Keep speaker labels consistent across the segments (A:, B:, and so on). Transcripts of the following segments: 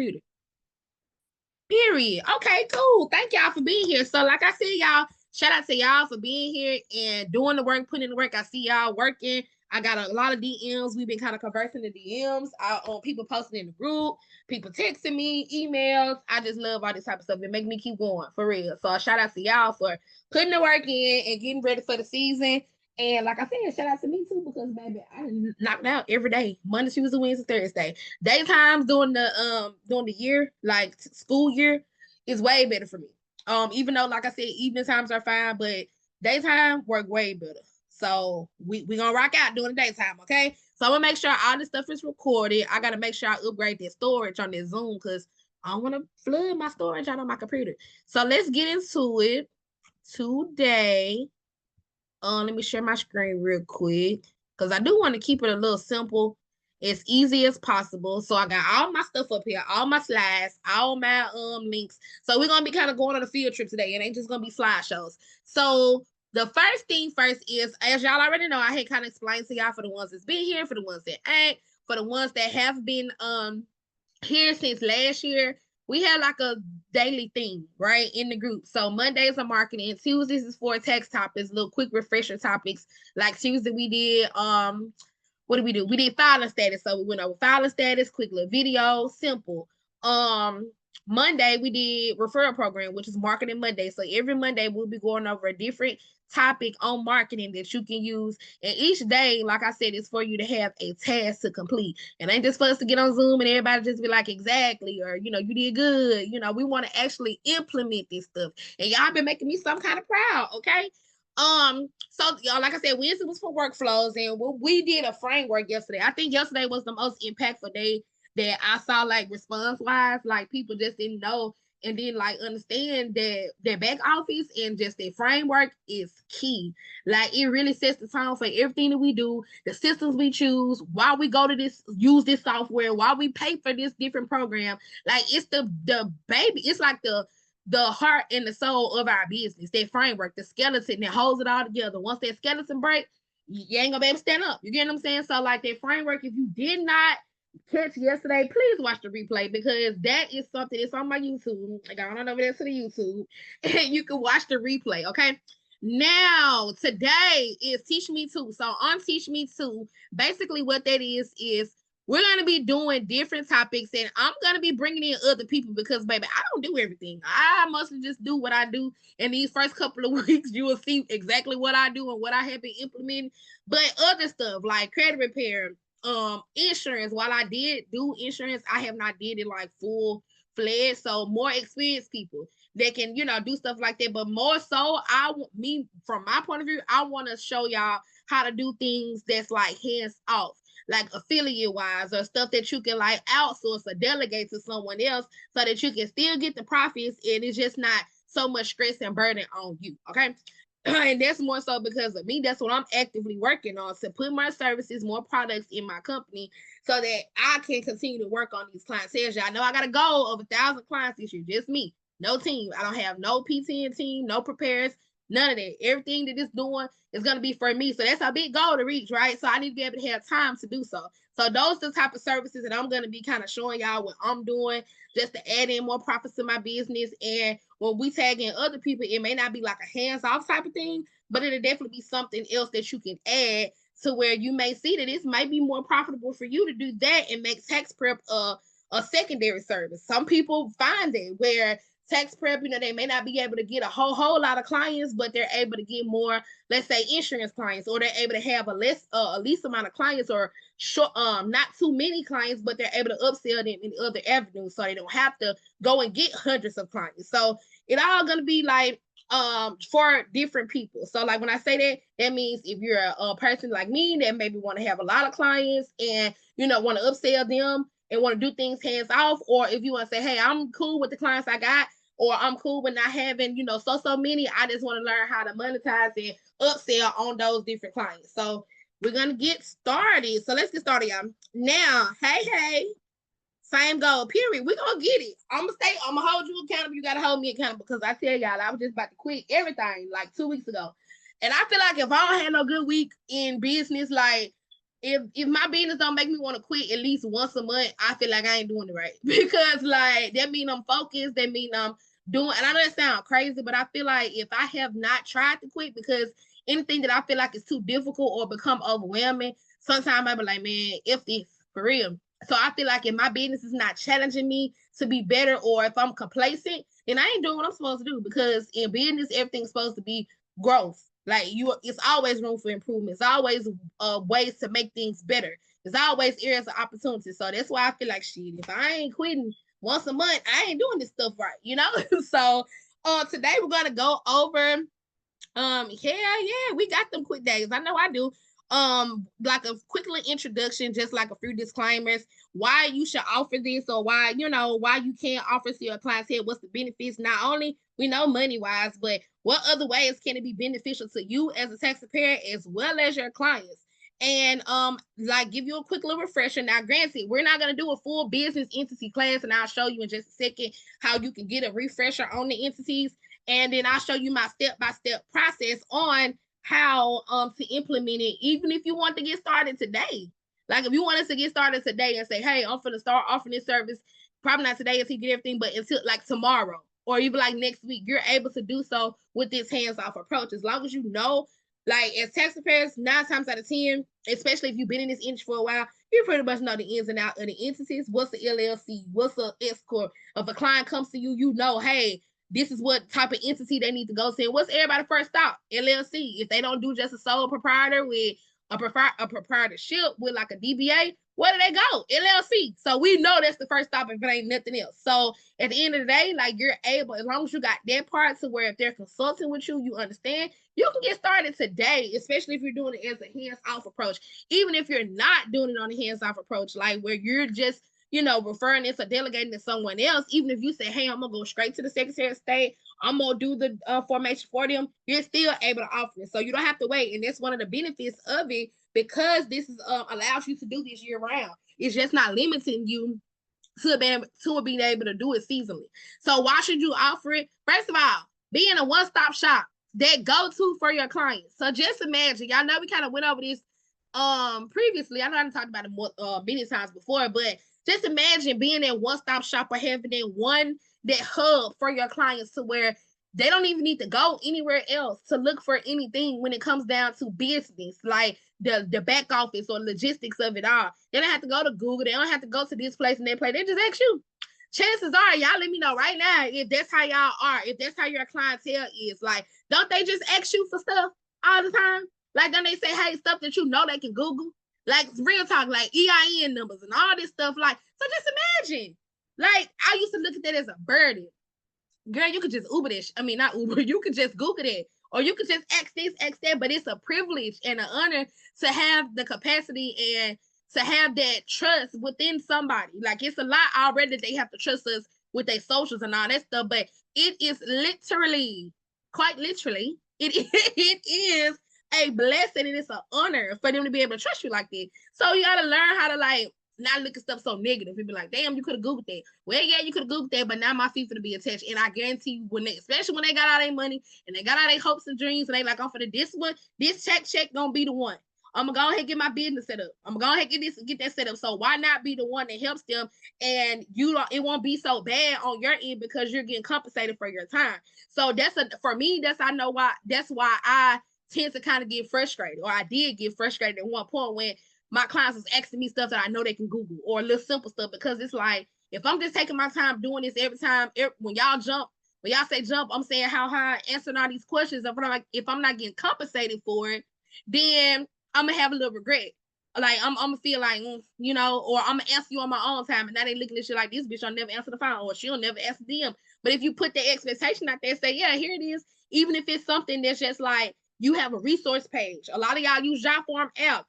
A: computer. Period. Okay, cool. Thank y'all for being here. So, like I said, y'all, shout out to y'all for being here and doing the work, putting in the work. I see y'all working. I got a lot of DMs. We've been kind of conversing the DMs on people posting in the group, people texting me, emails. I just love all this type of stuff. It makes me keep going for real. So, shout out to y'all for putting the work in and getting ready for the season. And like I said, shout out to me too, because baby, I knocked out every day. Monday, Tuesday, Wednesday, Thursday. Daytimes during the year, like school year, is way better for me. Even though, like I said, evening times are fine, but daytime work way better. So we gonna rock out during the daytime, okay? So I'm gonna make sure all this stuff is recorded. I gotta make sure I upgrade that storage on this Zoom because I don't want to flood my storage out on my computer. So let's get into it today. Let me share my screen real quick because I do want to keep it a little simple, as easy as possible. So I got all my stuff up here, all my slides, all my links. So we're gonna be kind of going on a field trip today. It ain't just gonna be slideshows. So the first thing first is, as y'all already know, I had kind of explained to y'all for the ones that's been here, for the ones that ain't, for the ones that have been here since last year. We have like a daily theme, right, in the group. So Mondays are marketing, Tuesdays is for text topics, little quick refresher topics. Like Tuesday we did what did we do? We did filing status. So we went over filing status, quick little video, simple. Monday we did referral program, which is marketing Monday. So every Monday we'll be going over a different topic on marketing that you can use. And each day, like I said, is for you to have a task to complete. And ain't just for us to get on Zoom and everybody just be like, exactly, or you did good. We want to actually implement this stuff. And y'all been making me some kind of proud, okay? So y'all, like I said, Wednesday was for workflows, and we did a framework yesterday. I think yesterday was the most impactful day that I saw, like response wise, like people just didn't know and then like understand that their back office and just their framework is key. Like it really sets the tone for everything that we do, the systems we choose, why we go to use this software, why we pay for this different program. Like it's the baby, it's like the heart and the soul of our business, that framework, the skeleton that holds it all together. Once that skeleton breaks, you ain't gonna be able to stand up. You get what I'm saying? So like that framework, if you did not catch yesterday, please watch the replay because that is something that's on my YouTube. I got on over there to the YouTube and you can watch the replay. Okay. Now today is Teach Me Too. So on Teach Me Too, basically what that is we're going to be doing different topics and I'm going to be bringing in other people because, baby, I don't do everything. I mostly just do what I do. In these first couple of weeks, you will see exactly what I do and what I have been implementing. But other stuff like credit repair, insurance, while I did do insurance, I have not did it like full fledged. So more experienced people that can, do stuff like that. But more so, from my point of view, I want to show y'all how to do things that's like hands off, like affiliate wise or stuff that you can like outsource or delegate to someone else so that you can still get the profits and it's just not so much stress and burden on you. Okay. And that's more so because of me. That's what I'm actively working on, to put more services, more products in my company so that I can continue to work on these clients. As y'all know, I got a goal of 1,000 clients this year, just me, no team. I don't have no PTN team, no preparers, none of that. Everything that it's doing is going to be for me. So that's a big goal to reach, right? So I need to be able to have time to do so. So those are the type of services that I'm going to be kind of showing y'all what I'm doing just to add in more profits to my business. And when we tag in other people, it may not be like a hands-off type of thing, but it'll definitely be something else that you can add to where you may see that it might be more profitable for you to do that and make tax prep a secondary service. Some people find it where tax prep, they may not be able to get a whole lot of clients, but they're able to get more, let's say, insurance clients, or they're able to have a least amount of clients, or short, not too many clients, but they're able to upsell them in other avenues, so they don't have to go and get hundreds of clients. So it all gonna be like for different people. So like when I say that, that means if you're a person like me that maybe want to have a lot of clients and want to upsell them and want to do things hands off, or if you want to say, hey, I'm cool with the clients I got, or I'm cool with not having, so many. I just want to learn how to monetize and upsell on those different clients. So we're going to get started. So let's get started, y'all. Now, hey, same goal, period. We're going to get it. I'm going to hold you accountable. You got to hold me accountable because I tell y'all, I was just about to quit everything like 2 weeks ago. And I feel like if I don't have no good week in business, like if my business don't make me want to quit at least once a month, I feel like I ain't doing it right. Because like that mean I'm focused, that mean I'm doing, and I know that sounds crazy, but I feel like if I have not tried to quit, because anything that I feel like is too difficult or become overwhelming, sometimes I be like, man, if this for real. So I feel like if my business is not challenging me to be better, or if I'm complacent, then I ain't doing what I'm supposed to do. Because in business, everything's supposed to be growth. Like you, it's always room for improvement. It's always ways to make things better. There's always areas of opportunity. So that's why I feel like shit. If I ain't quitting once a month, I ain't doing this stuff right, you know. So today we're gonna go over yeah, we got them quick days. I know I do. Like a quick little introduction, just like a few disclaimers, why you should offer this, or why, you know, why you can't offer to your clients here, what's the benefits. Not only we know money wise, but what other ways can it be beneficial to you as a tax preparer as well as your clients. And like give you a quick little refresher. Now, granted, we're not gonna do a full business entity class, and I'll show you in just a second how you can get a refresher on the entities. And then I'll show you my step-by-step process on how to implement it, even if you want to get started today. Like if you want us to get started today and say, hey, I'm going to start offering this service, probably not today until you get everything, but until like tomorrow or even like next week, you're able to do so with this hands-off approach. As long as you know, like as tax preparers, 9 times out of 10, especially if you've been in this industry for a while, you pretty much know the ins and outs of the entities. What's the LLC? What's the S corp? If a client comes to you, you know, hey, this is what type of entity they need to go to. What's everybody's first stop? LLC. If they don't do just a sole proprietor with a proprietorship with like a DBA, where do they go? LLC. So we know that's the first stop if it ain't nothing else. So at the end of the day, like you're able, as long as you got that part to where if they're consulting with you, you understand, you can get started today, especially if you're doing it as a hands-off approach. Even if you're not doing it on a hands-off approach, like where you're just, you know, referring this or delegating to someone else. Even if you say, hey, I'm gonna go straight to the Secretary of State, I'm gonna do the formation for them, you're still able to offer it. So you don't have to wait. And that's one of the benefits of it, because this is allows you to do this year round. It's just not limiting you to being able to do it seasonally. So why should you offer it? First of all, being a one-stop shop, that go-to for your clients. So just imagine, y'all know we kind of went over this previously. I know I talked about it more, many times before, but just imagine being that one-stop shop or having that hub for your clients to where they don't even need to go anywhere else to look for anything when it comes down to business, like the back office or logistics of it all. They don't have to go to Google. They don't have to go to this place and that place. They just ask you. Chances are, y'all let me know right now if that's how y'all are, if that's how your clientele is. Like, don't they just ask you for stuff all the time? Like, don't they say, hey, stuff that you know they can Google? Like, real talk, like EIN numbers and all this stuff. Like, so just imagine. Like, I used to look at that as a burden. Girl, you could just Uber this. I mean, not Uber. You could just Google it. Or you could just ask this, ask that. But it's a privilege and an honor to have the capacity and to have that trust within somebody. Like, it's a lot already that they have to trust us with their socials and all that stuff. But it is literally, quite literally, it is a blessing and it's an honor for them to be able to trust you like that. So you got to learn how to, like, not look at stuff so negative and be like, damn, you could have Googled that. Well, yeah, you could have Googled that, but now my feet to be attached. And I guarantee you, when they, especially when they got all their money and they got all their hopes and dreams, and they like, I'm for this one, this check gonna be the one. I'm gonna go ahead and get my business set up. I'm gonna go ahead and get that set up. So why not be the one that helps them? And you don't, it won't be so bad on your end because you're getting compensated for your time. So for me, that's why I tend to kind of get frustrated, or I did get frustrated at one point when my clients was asking me stuff that I know they can Google, or a little simple stuff, because it's like, if I'm just taking my time doing this every time, when y'all say jump, I'm saying how high answering all these questions. If I'm not getting compensated for it, then I'm gonna have a little regret. Like I'm gonna feel like, you know, or I'm gonna answer you on my own time, and now they looking at shit like, this bitch will never answer the phone, or she'll never answer them. But if you put the expectation out there, say, yeah, here it is, even if it's something that's just like, you have a resource page. A lot of y'all use Jotform app.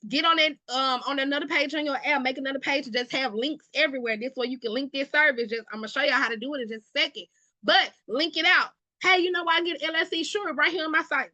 A: Get on it on another page on your app, make another page to just have links everywhere. This way you can link this service. Just I'm gonna show you how to do it in just a second, but link it out. Hey, you know where I get LLC? Sure, right here on my site.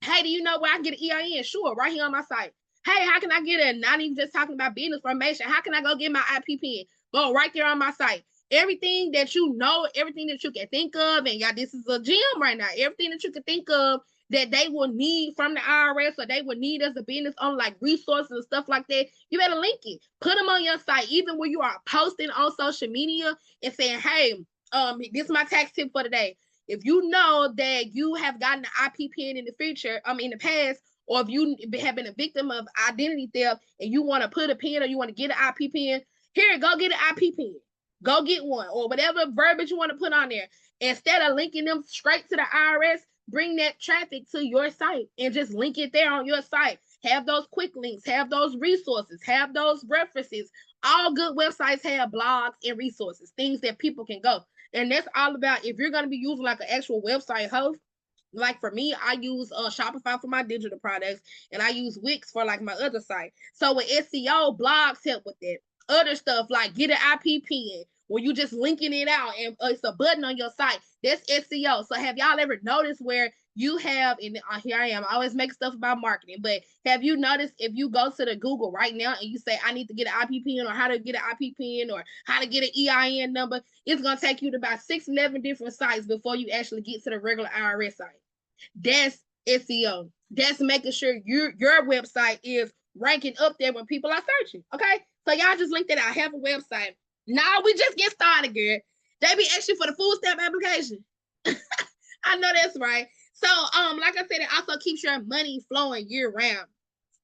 A: Hey, do you know where I can get an EIN? Sure, right here on my site. Hey, how can I get it? Not even just talking about business formation. How can I go get my IP pin? Go right there on my site. Everything that you know, everything that you can think of, and y'all, this is a gym right now. Everything that you can think of that they will need from the IRS, or they will need as a business on like resources and stuff like that, you better link it. Put them on your site, even when you are posting on social media and saying, hey, this is my tax tip for today. If you know that you have gotten an IP pin in the future, in the past, or if you have been a victim of identity theft and you want to put a pin or you want to get an IP pin, here, go get an IP pin. Go get one, or whatever verbiage you want to put on there. Instead of linking them straight to the IRS, bring that traffic to your site and just link it there on your site. Have those quick links, have those resources, have those references. All good websites have blogs and resources, things that people can go. And that's all about, if you're going to be using like an actual website host, like for me, I use Shopify for my digital products, and I use Wix for like my other site. So with SEO, blogs help with that. Other stuff like get an IP pin, where you just linking it out and it's a button on your site. That's SEO. So have y'all ever noticed where you have, and here I am, I always make stuff about marketing, but have you noticed if you go to the Google right now and you say, I need to get an IP pin, or how to get an IP pin, or how to get an EIN number, it's going to take you to about 6-11 different sites before you actually get to the regular IRS site. That's SEO. That's making sure your website is ranking up there when people are searching. Okay, so y'all just linked it out. I have a website. Now we just get started, girl. They be asking for the food stamp application. I know that's right. So, like I said, it also keeps your money flowing year round.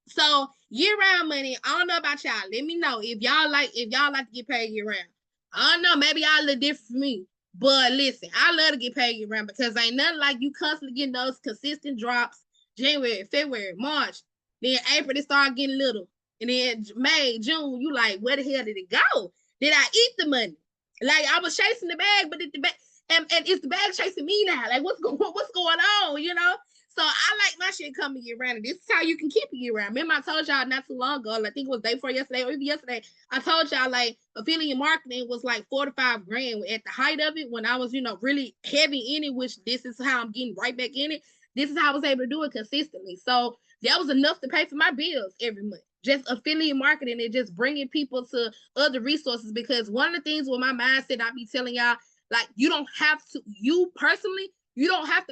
A: So year round money, I don't know about y'all. Let me know if y'all like to get paid year round. I don't know, maybe y'all a little different from me. But listen, I love to get paid year round, because ain't nothing like you constantly getting those consistent drops. January, February, March, then April, it start getting little. And then May, June, you like, where the hell did it go? Did I eat the money? Like, I was chasing the bag, but the bag, and it's the bag chasing me now. Like, what's going on, you know? So I like my shit coming year round, and this is how you can keep it year round. Remember, I told y'all not too long ago, I think it was day before yesterday, or even yesterday, I told y'all like affiliate marketing was like 4 to 5 grand at the height of it, when I was, really heavy in it, which this is how I'm getting right back in it. This is how I was able to do it consistently. So that was enough to pay for my bills every month. Just affiliate marketing and just bringing people to other resources, because one of the things with my mindset, I be telling y'all, like, you don't have to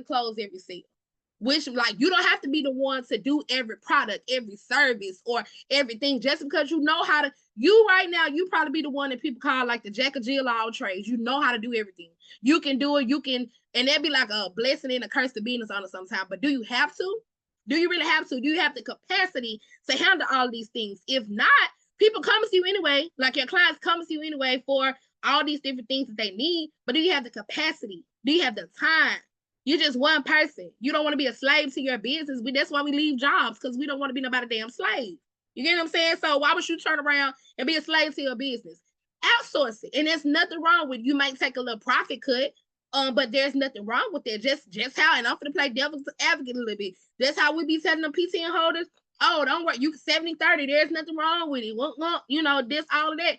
A: close every sale. Which, like, you don't have to be the one to do every product, every service, or everything, just because you know how to. You right now, you probably be the one that people call like the jack of Jill all trades. You know how to do everything. You can do it. You can, and that'd be like a blessing and a curse to business on it sometimes. But do you have to? Do you really have to? Do you have the capacity to handle all these things? If not, people come to you anyway. Like, your clients come to you anyway for all these different things that they need. But do you have the capacity? Do you have the time? You're just one person. You don't want to be a slave to your business. That's why we leave jobs, because we don't want to be nobody damn slave. You get what I'm saying? So why would you turn around and be a slave to your business? Outsource it. And there's nothing wrong with, you might take a little profit cut, but there's nothing wrong with it. Just how, and I'm going to play devil's advocate a little bit. That's how we be telling them PTN holders, oh, don't worry, you 70-30. There's nothing wrong with it. This, all of that.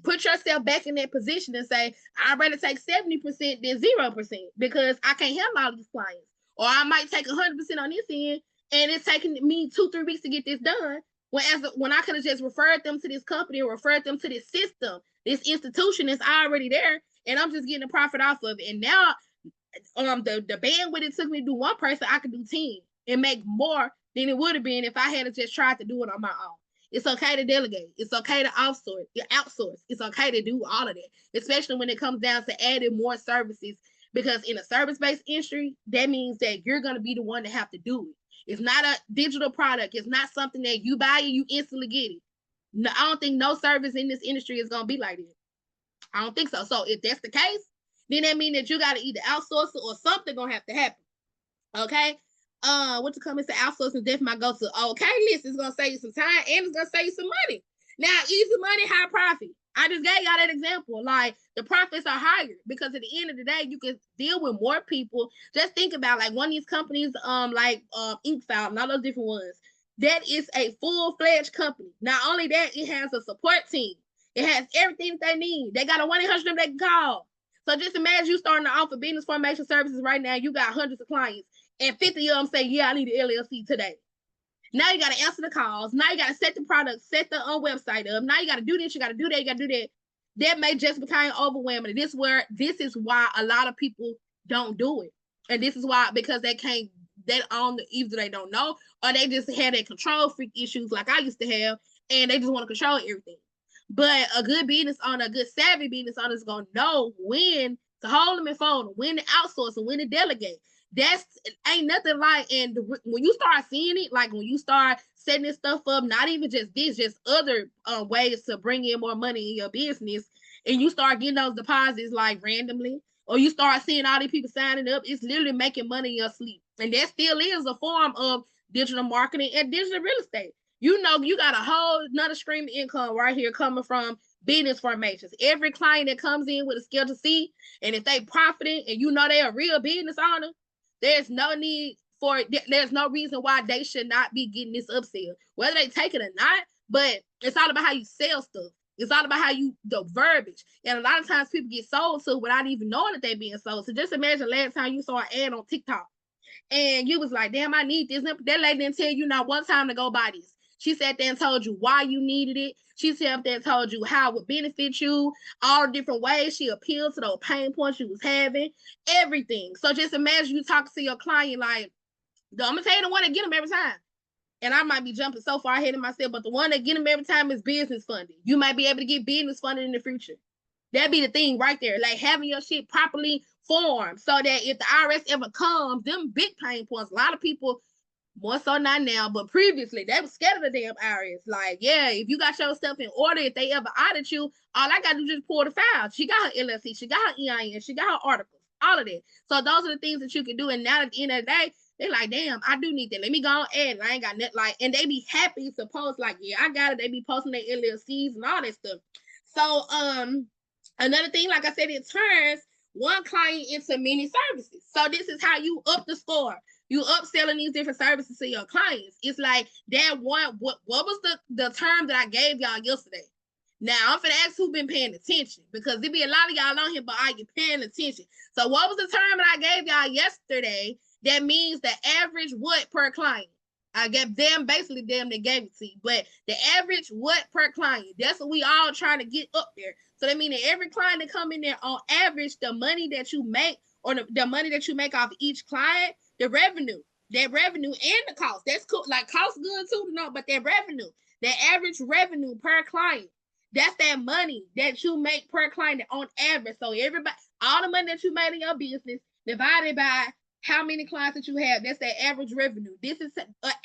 A: Put yourself back in that position and say, I'd rather take 70% than 0%, because I can't handle all these clients. Or I might take 100% on this end, and it's taking me 2-3 weeks to get this done. When I could have just referred them to this company, or referred them to this system, this institution is already there, and I'm just getting a profit off of it. And now, the bandwidth it took me to do one person, I could do 10 and make more than it would have been if I had just tried to do it on my own. It's okay to delegate. It's okay to outsource. It's okay to do all of that, especially when it comes down to adding more services, because in a service-based industry, that means that you're going to be the one to have to do it. It's not a digital product. It's not something that you buy and you instantly get it. No, I don't think no service in this industry is going to be like that. I don't think so. So if that's the case, then that means that you got to either outsource it, or something going to have to happen. Okay? What to come and say, outsourcing definitely my go-to. Okay, listen, it's gonna save you some time, and it's gonna save you some money. Now, easy money, high profit. I just gave y'all that example. Like, the profits are higher, because at the end of the day, you can deal with more people. Just think about, like, one of these companies, like Inkfile and all those different ones. That is a full-fledged company. Not only that, it has a support team. It has everything that they need. They got a 1-800 number they can call. So just imagine you starting to offer business formation services right now. You got hundreds of clients, and 50 of them say, yeah, I need an LLC today. Now you got to answer the calls. Now you got to set the product, set the website up. Now you got to do this, you got to do that, you got to do that. That may just become overwhelming. This is why a lot of people don't do it. And this is why, because they can't either they don't know or they just had a control freak issues like I used to have, and they just want to control everything. But a good business owner, a good savvy business owner is gonna know when to hold them and fold them, when to outsource and when to delegate. That's ain't nothing like, and when you start seeing it, like when you start setting this stuff up, not even just this, just other ways to bring in more money in your business, and you start getting those deposits like randomly, or you start seeing all these people signing up, it's literally making money in your sleep. And that still is a form of digital marketing and digital real estate. You know, you got a whole another stream of income right here coming from business formations. Every client that comes in with a Schedule C, and if they profiting and you know they're a real business owner, there's no need for, there's no reason why they should not be getting this upsell, whether they take it or not. But it's all about how you sell stuff. It's all about how you, the verbiage. And a lot of times people get sold to without even knowing that they're being sold. So just imagine last time you saw an ad on TikTok and you was like, damn, I need this. That lady didn't tell you not one time to go buy this. She sat there and told you why you needed it. She sat there and told you how it would benefit you, all the different ways she appealed to those pain points you was having, everything. So just imagine you talking to your client like, I'm gonna tell you the one that get them every time. And I might be jumping so far ahead of myself, but the one that get them every time is business funding. You might be able to get business funding in the future. That'd be the thing right there, like having your shit properly formed so that if the IRS ever comes, them big pain points, a lot of people, more so not now, but previously, they were scared of the damn IRS. Like, yeah, if you got your stuff in order, if they ever audit you, all I got to do is just pull the file. She got her LLC, she got her EIN, she got her articles, all of that. So those are the things that you can do. And now at the end of the day, they're like, damn, I do need that. Let me go and I ain't got nothing. Like, and they be happy to post, like, yeah, I got it. They be posting their LLCs and all that stuff. So, another thing, like I said, it turns one client into many services. So this is how you up the score. You upselling these different services to your clients. It's like that one. What was the term that I gave y'all yesterday? Now I'm finna ask who been paying attention, because there be a lot of y'all on here, but are you paying attention? So what was the term that I gave y'all yesterday? That means the average what per client. I gave them basically them that gave it to you, but the average what per client. That's what we all trying to get up there. So that means that every client that come in there, on average, the money that you make, or the money that you make off each client, the revenue, that revenue and the cost. That's cool. Like, cost good too, no, but that revenue, that average revenue per client, that's that money that you make per client on average. So everybody, all the money that you made in your business divided by how many clients that you have, that's that average revenue. This is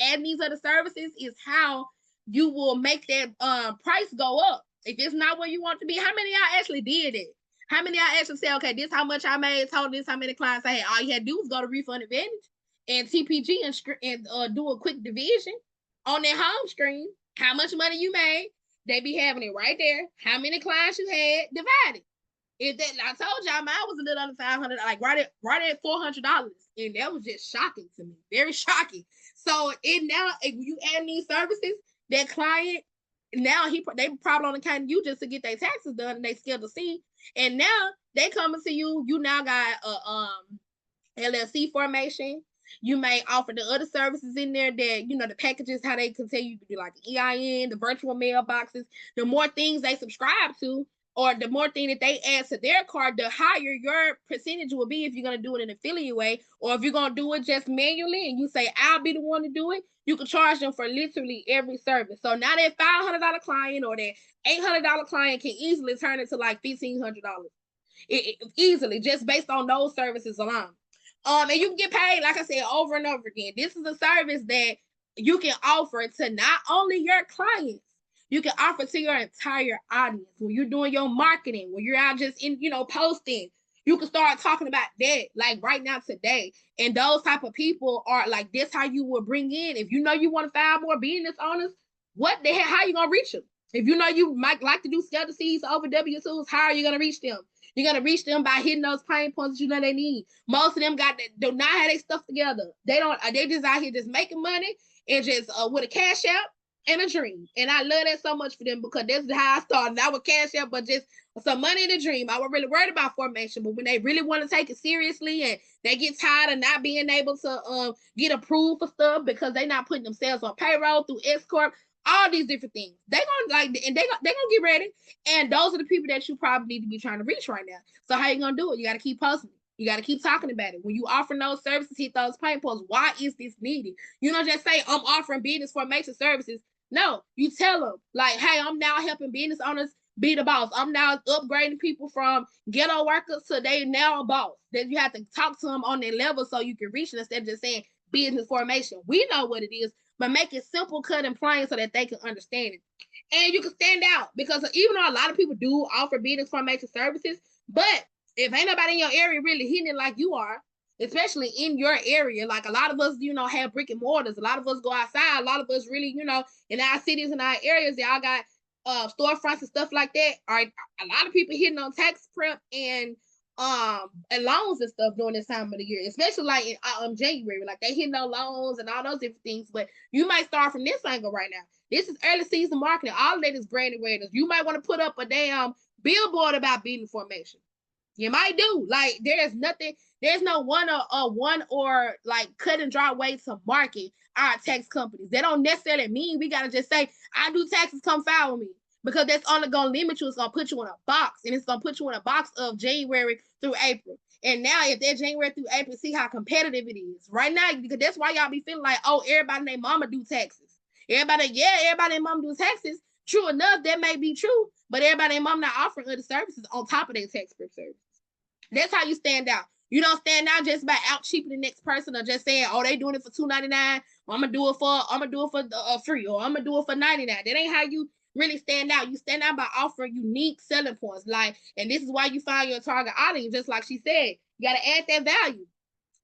A: adding these other services is how you will make that price go up. If it's not where you want to be, how many of y'all actually did it? How many of y'all actually say, okay, this how much I made, told this how many clients I had. All you had to do was go to Refund Advantage and TPG and do a quick division on their home screen. How much money you made, they be having it right there. How many clients you had, divided. If that, I told y'all mine was a little under 500, like right at $400, and that was just shocking to me, very shocking. So it now, if you add these services, that client now they probably only counting you just to get their taxes done, and they Schedule C, and now they coming to you. You now got a LLC formation. You may offer the other services in there that, you know, the packages, how they can tell you to do like the EIN, the virtual mailboxes. The more things they subscribe to, or the more thing that they add to their card, the higher your percentage will be if you're going to do it in an affiliate way, or if you're going to do it just manually and you say, I'll be the one to do it, you can charge them for literally every service. So now that $500 client or that $800 client can easily turn into like $1,500 easily, just based on those services alone. And you can get paid, like I said, over and over again. This is a service that you can offer to not only your clients, you can offer to your entire audience. When you're doing your marketing, when you're out just in, posting, you can start talking about that, like right now today. And those type of people are like, this how you will bring in. If you know you want to find more business owners, what the hell, how you going to reach them? If you know you might like to do Schedule Cs over W2s, how are you going to reach them? You're going to reach them by hitting those pain points that you know they need. Most of them do not have their stuff together. They just out here just making money and just with a cash out and a dream. And I love that so much for them, because that's how I started. Not with cash out, but just some money and a dream. I was really worried about formation, but when they really want to take it seriously and they get tired of not being able to get approved for stuff because they're not putting themselves on payroll through S Corp, all these different things, they gonna get ready. And those are the people that you probably need to be trying to reach right now. So how you gonna do it? You got to keep posting. You got to keep talking about it. When you offer those services, hit those pain points. Why is this needed? You don't just say, I'm offering business formation services. No, you tell them, like, hey, I'm now helping business owners be the boss. I'm now upgrading people from ghetto workers to they now a boss. That you have to talk to them on their level so you can reach it instead of just saying business formation. We know what it is, but make it simple, cut, and plain so that they can understand it. And you can stand out because even though a lot of people do offer business formation services, but if ain't nobody in your area really hitting it like you are, especially in your area, like a lot of us, have brick and mortars. A lot of us go outside. A lot of us really, in our cities and our areas, y'all got storefronts and stuff like that. Are a lot of people hitting on tax prep and loans and stuff during this time of the year, especially like in January, like they hitting on loans and all those different things. But you might start from this angle right now. This is early season marketing. All of that is brand awareness. You might want to put up a damn billboard about business formation. You might do. Like there's no one or like cut and dry way to market our tax companies. They don't necessarily mean we gotta just say, I do taxes, come file with me. Because that's only gonna limit you. It's gonna put you in a box, and it's gonna put you in a box of January through April. And now, if they're January through April, see how competitive it is right now. Because that's why y'all be feeling like, oh, everybody and their mama do taxes. Everybody and their mama do taxes. True enough, that may be true, but everybody and mom not offering other services on top of their tax prep service. That's how you stand out. You don't stand out just by out cheaping the next person or just saying, oh, they doing it for $2.99. I'm gonna do it for free, or I'm gonna do it for $99. That ain't how you really stand out. You stand out by offering unique selling points. Like, and this is why you find your target audience, just like she said. You gotta add that value.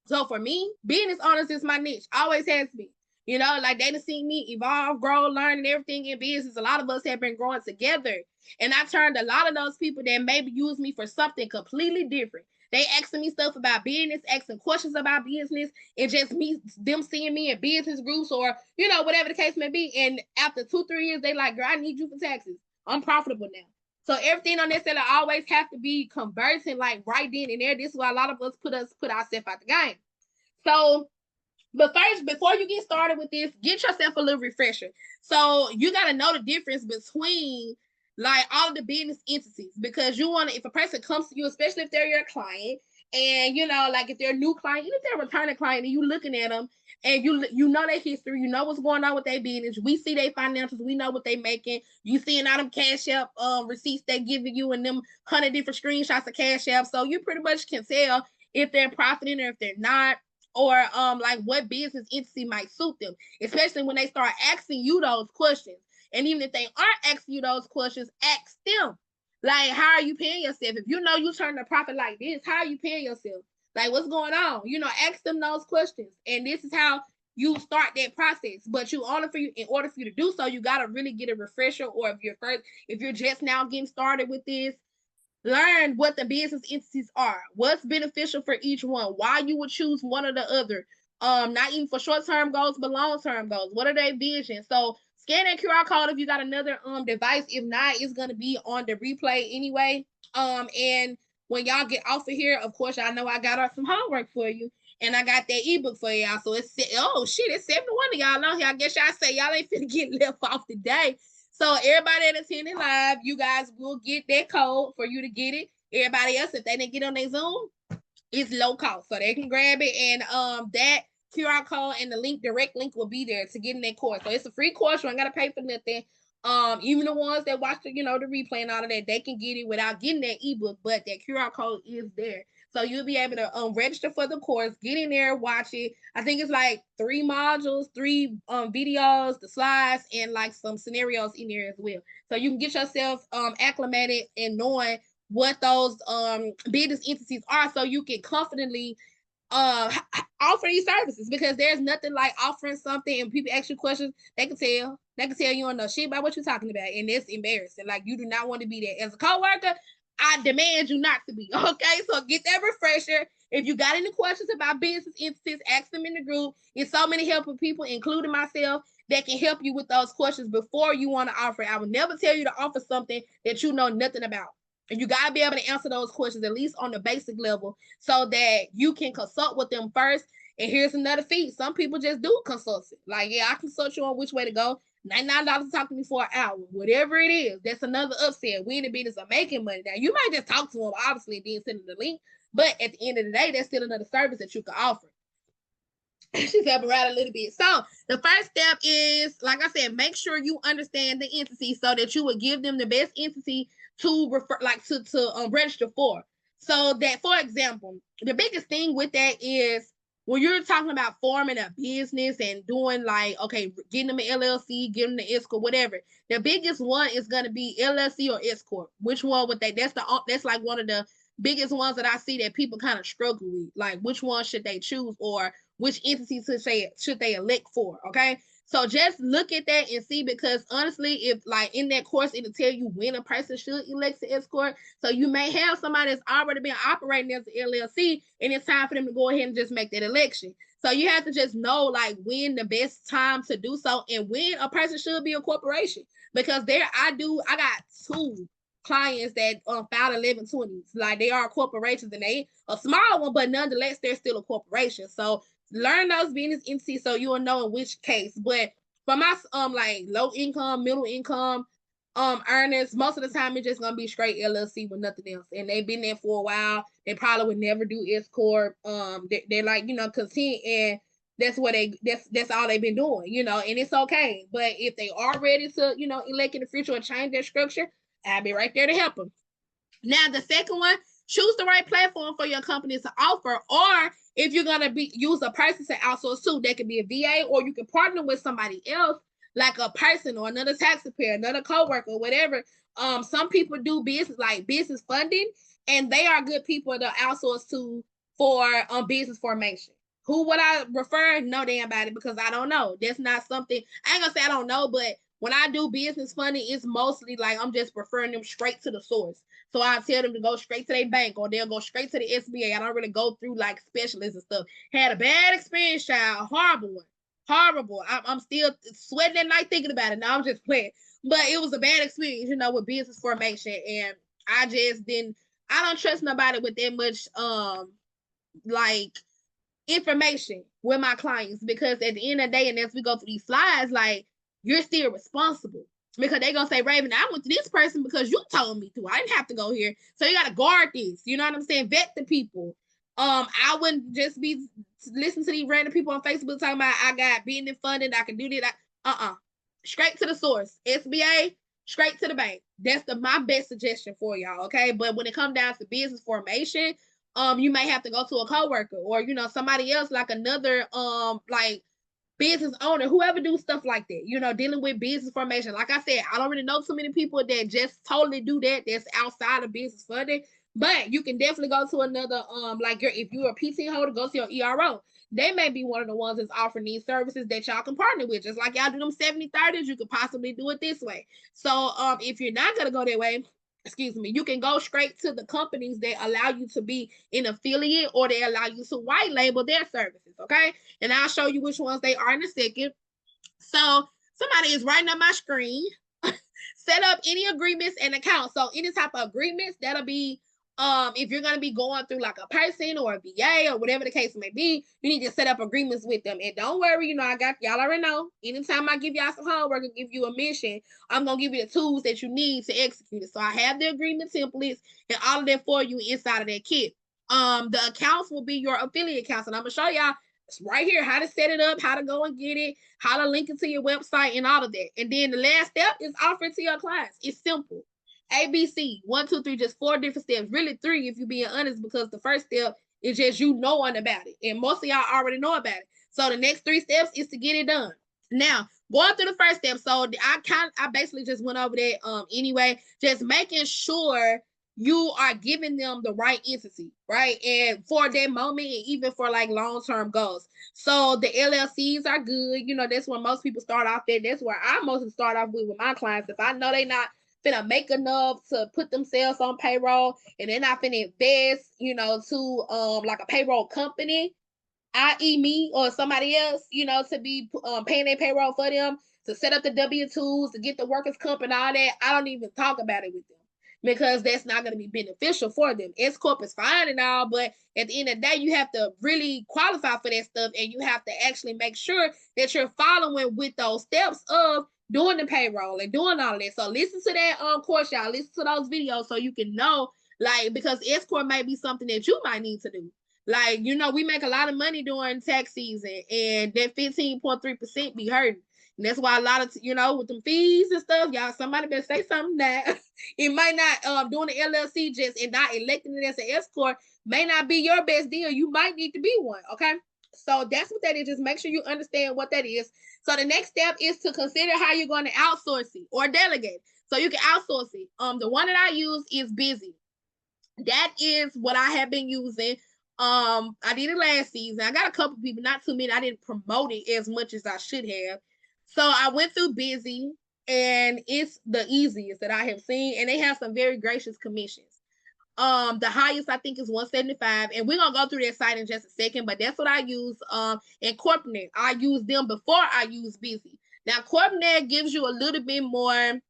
A: So for me, business owners is my niche. Always has been. Like they done seen me evolve, grow, learn, and everything in business. A lot of us have been growing together. And I turned a lot of those people that maybe use me for something completely different. They asking me stuff about business, asking questions about business, and just them seeing me in business groups or, whatever the case may be. And after 2-3 years, they like, girl, I need you for taxes. I'm profitable now. So everything on this I always have to be conversing like right then and there. This is why a lot of us put ourselves out the game. So, but first, before you get started with this, get yourself a little refresher. So you got to know the difference between like all of the business entities, because you want to, if a person comes to you, especially if they're your client, and like if they're a new client, even if they're a returning client, and you looking at them and you know their history, you know what's going on with their business, we see their financials, we know what they making, you seeing all them Cash App receipts they giving you and them 100 different screenshots of Cash App, so you pretty much can tell if they're profiting or if they're not, or like what business entity might suit them, especially when they start asking you those questions. And even if they aren't asking you those questions, ask them. Like, how are you paying yourself? If you know you turn a profit like this, how are you paying yourself? Like, what's going on? Ask them those questions. And this is how you start that process. But in order for you to do so, you gotta really get a refresher. Or if you're just now getting started with this, learn what the business entities are, what's beneficial for each one, why you would choose one or the other. Not even for short-term goals, but long-term goals. What are their visions? So scan that QR code if you got another device. If not, it's gonna be on the replay anyway. And when y'all get off of here, of course, y'all know I got some homework for you. And I got that ebook for y'all. So it's 71 of y'all on here. I guess y'all say y'all ain't finna get left off today. So everybody that's attending live, you guys will get that code for you to get it. Everybody else, if they didn't get on their Zoom, it's low cost, so they can grab it. And that QR code and the direct link will be there to get in that course. So it's a free course. You ain't gotta pay for nothing. Even the ones that watch the replay and all of that, they can get it without getting that ebook, but that QR code is there. So you'll be able to register for the course, get in there, watch it. I think it's like 3 modules, 3 videos, the slides, and like some scenarios in there as well. So you can get yourself acclimated and knowing what those business entities are, so you can confidently offer these services, because there's nothing like offering something and people ask you questions, they can tell you don't know shit about what you're talking about, and it's embarrassing. Like, you do not want to be there. As a coworker, I demand you not to be. Okay, so get that refresher. If you got any questions about business entities, ask them in the group. It's so many helpful people, including myself, that can help you with those questions before you want to offer. I would never tell you to offer something that you know nothing about. And you got to be able to answer those questions, at least on the basic level, so that you can consult with them first. And here's another fee. Some people just do consulting. Like, yeah, I consult you on which way to go. $99 to talk to me for an hour. Whatever it is, that's another upsell. We in the business of making money. Now, you might just talk to them, obviously, and then send them the link. But at the end of the day, that's still another service that you can offer. She's helping around a little bit. So the first step is, like I said, make sure you understand the entity so that you would give them the best entity to refer, like to register for. So that, for example, the biggest thing with that is when you're talking about forming a business and doing like, okay, getting them an LLC, getting them the S corp, whatever. The biggest one is gonna be LLC or S corp. Which one would they? That's like one of the biggest ones that I see that people kind of struggle with. Like, which one should they choose, or which entity should they elect for? Okay, so just look at that and see, because honestly, if like in that course it'll tell you when a person should elect an S corp. So you may have somebody that's already been operating as an LLC, and it's time for them to go ahead and just make that election. So you have to just know like when the best time to do so and when a person should be a corporation. Because I got two clients that filed 1120s. Like, they are corporations, and they a small one, but nonetheless they're still a corporation. So learn those business entities so you will know in which case. But for my like low income, middle income earners, most of the time it's just gonna be straight LLC with nothing else. And they've been there for a while. They probably would never do S corp. They're like, content, and that's all they've been doing, and it's okay. But if they are ready to, elect in the future or change their structure, I'll be right there to help them. Now, the second one, choose the right platform for your company to offer, or if you're gonna use a person to outsource too, that could be a VA, or you can partner with somebody else, like a person or another tax preparer, another coworker, whatever. Some people do business like business funding, and they are good people to outsource to for business formation. Who would I refer? No damn body, because I don't know. That's not something I ain't gonna say I don't know, but when I do business funding, it's mostly like I'm just referring them straight to the source. So I tell them to go straight to their bank, or they'll go straight to the SBA. I don't really go through like specialists and stuff. Had a bad experience, child. Horrible one. Horrible. I'm still sweating at night thinking about it. Now I'm just playing. But it was a bad experience, with business formation. And I just didn't, I don't trust nobody with that much like information with my clients, because at the end of the day, and as we go through these slides, like, you're still responsible, because they're gonna say, Raven, I went to this person because you told me to. I didn't have to go here. So you gotta guard this. You know what I'm saying? Vet the people. I wouldn't just be listening to these random people on Facebook talking about I got business funded, I can do that. Straight to the source. SBA, straight to the bank. That's my best suggestion for y'all. Okay. But when it comes down to business formation, you may have to go to a coworker, or somebody else, like another like business owner, whoever do stuff like that, dealing with business formation. Like I said, I don't really know too many people that just totally do that, that's outside of business funding. But you can definitely go to another like if you're a PT holder, go to your ERO. They may be one of the ones that's offering these services that y'all can partner with. Just like y'all do them 70/30s, you could possibly do it this way. So if you're not gonna go that way, excuse me, you can go straight to the companies that allow you to be an affiliate, or they allow you to white label their services. Okay. And I'll show you which ones they are in a second. So somebody is writing on my screen. Set up any agreements and accounts. So any type of agreements, that'll be if you're gonna be going through like a person or a VA or whatever the case may be, you need to set up agreements with them. And don't worry, I got y'all already know. Anytime I give y'all some homework and give you a mission, I'm gonna give you the tools that you need to execute it. So I have the agreement templates and all of that for you inside of that kit. The accounts will be your affiliate accounts, and I'm gonna show y'all right here how to set it up, how to go and get it, how to link it to your website, and all of that. And then the last step is offer it to your clients. It's simple. ABC, 1, 2, 3, just 4 different steps. Really 3 if you're being honest, because the first step is just you knowing about it. And most of y'all already know about it. So the next 3 steps is to get it done. Now, going through the first step, so I basically just went over that anyway, just making sure you are giving them the right entity, right? And for that moment, and even for like long-term goals. So the LLCs are good. That's where most people start off at. That's where I mostly start off with my clients. If I know they're not finna make enough to put themselves on payroll, and they're not finna invest, to like a payroll company, i.e. me or somebody else, to be paying their payroll for them, to set up the W-2s, to get the workers' comp and all that, I don't even talk about it with them, because that's not going to be beneficial for them. S corp is fine and all, but at the end of the day, you have to really qualify for that stuff, and you have to actually make sure that you're following with those steps of doing the payroll and doing all of that. So listen to that course, y'all. Listen to those videos so you can know Like, because escort might be something that you might need to do. Like, we make a lot of money during tax season, and that 15.3% be hurting. And that's why a lot of, with them fees and stuff, y'all, somebody better say something that it might not, doing the LLC just and not electing it as an escort may not be your best deal. You might need to be one, okay? So that's what that is. Just make sure you understand what that is. So the next step is to consider how you're going to outsource it or delegate. So you can outsource it. The one that I use is Busy. That is what I have been using. I did it last season. I got a couple people, not too many. I didn't promote it as much as I should have. So I went through Busy, and it's the easiest that I have seen, and they have some very gracious commissions. The highest I think is 175, and we're gonna go through that site in just a second, but that's what I use. And CorpNet, I use them before I use Busy. Now CorpNet gives you a little bit more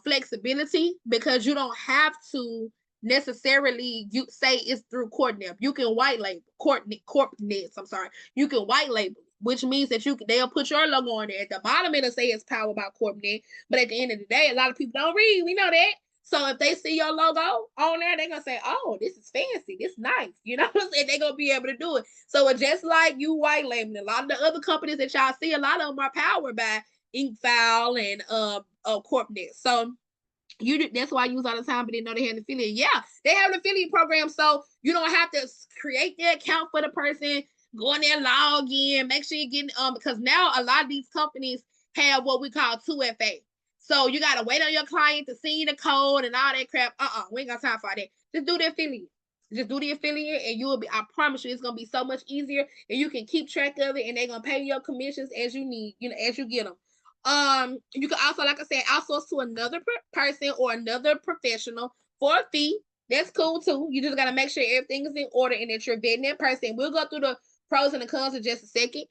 A: flexibility, because you don't have to necessarily you say it's through CorpNet. You can white label CorpNet. I'm sorry, you can white label, which means that they'll put your logo on there. At the bottom it'll say it's powered by CorpNet, but at the end of the day, a lot of people don't read. We know that. So if they see your logo on there, they're gonna say, "Oh, this is fancy. This is nice." You know what I'm saying? They're gonna be able to do it. So it's just like you white labeling. A lot of the other companies that y'all see, a lot of them are powered by Inkfile and CorpNet. So that's why I use all the time, but they know they have an affiliate. Yeah, they have an affiliate program, so you don't have to create the account for the person, go in there, log in, make sure you're getting because now a lot of these companies have what we call 2FA. So you gotta wait on your client to see the code and all that crap. We ain't got time for that. Just do the affiliate. Just do the affiliate, and you will be. I promise you, it's gonna be so much easier, and you can keep track of it, and they're gonna pay your commissions as you need, as you get them. You can also, like I said, outsource to another person or another professional for a fee. That's cool too. You just gotta make sure everything is in order and that you're vetting that person. We'll go through the pros and the cons in just a second.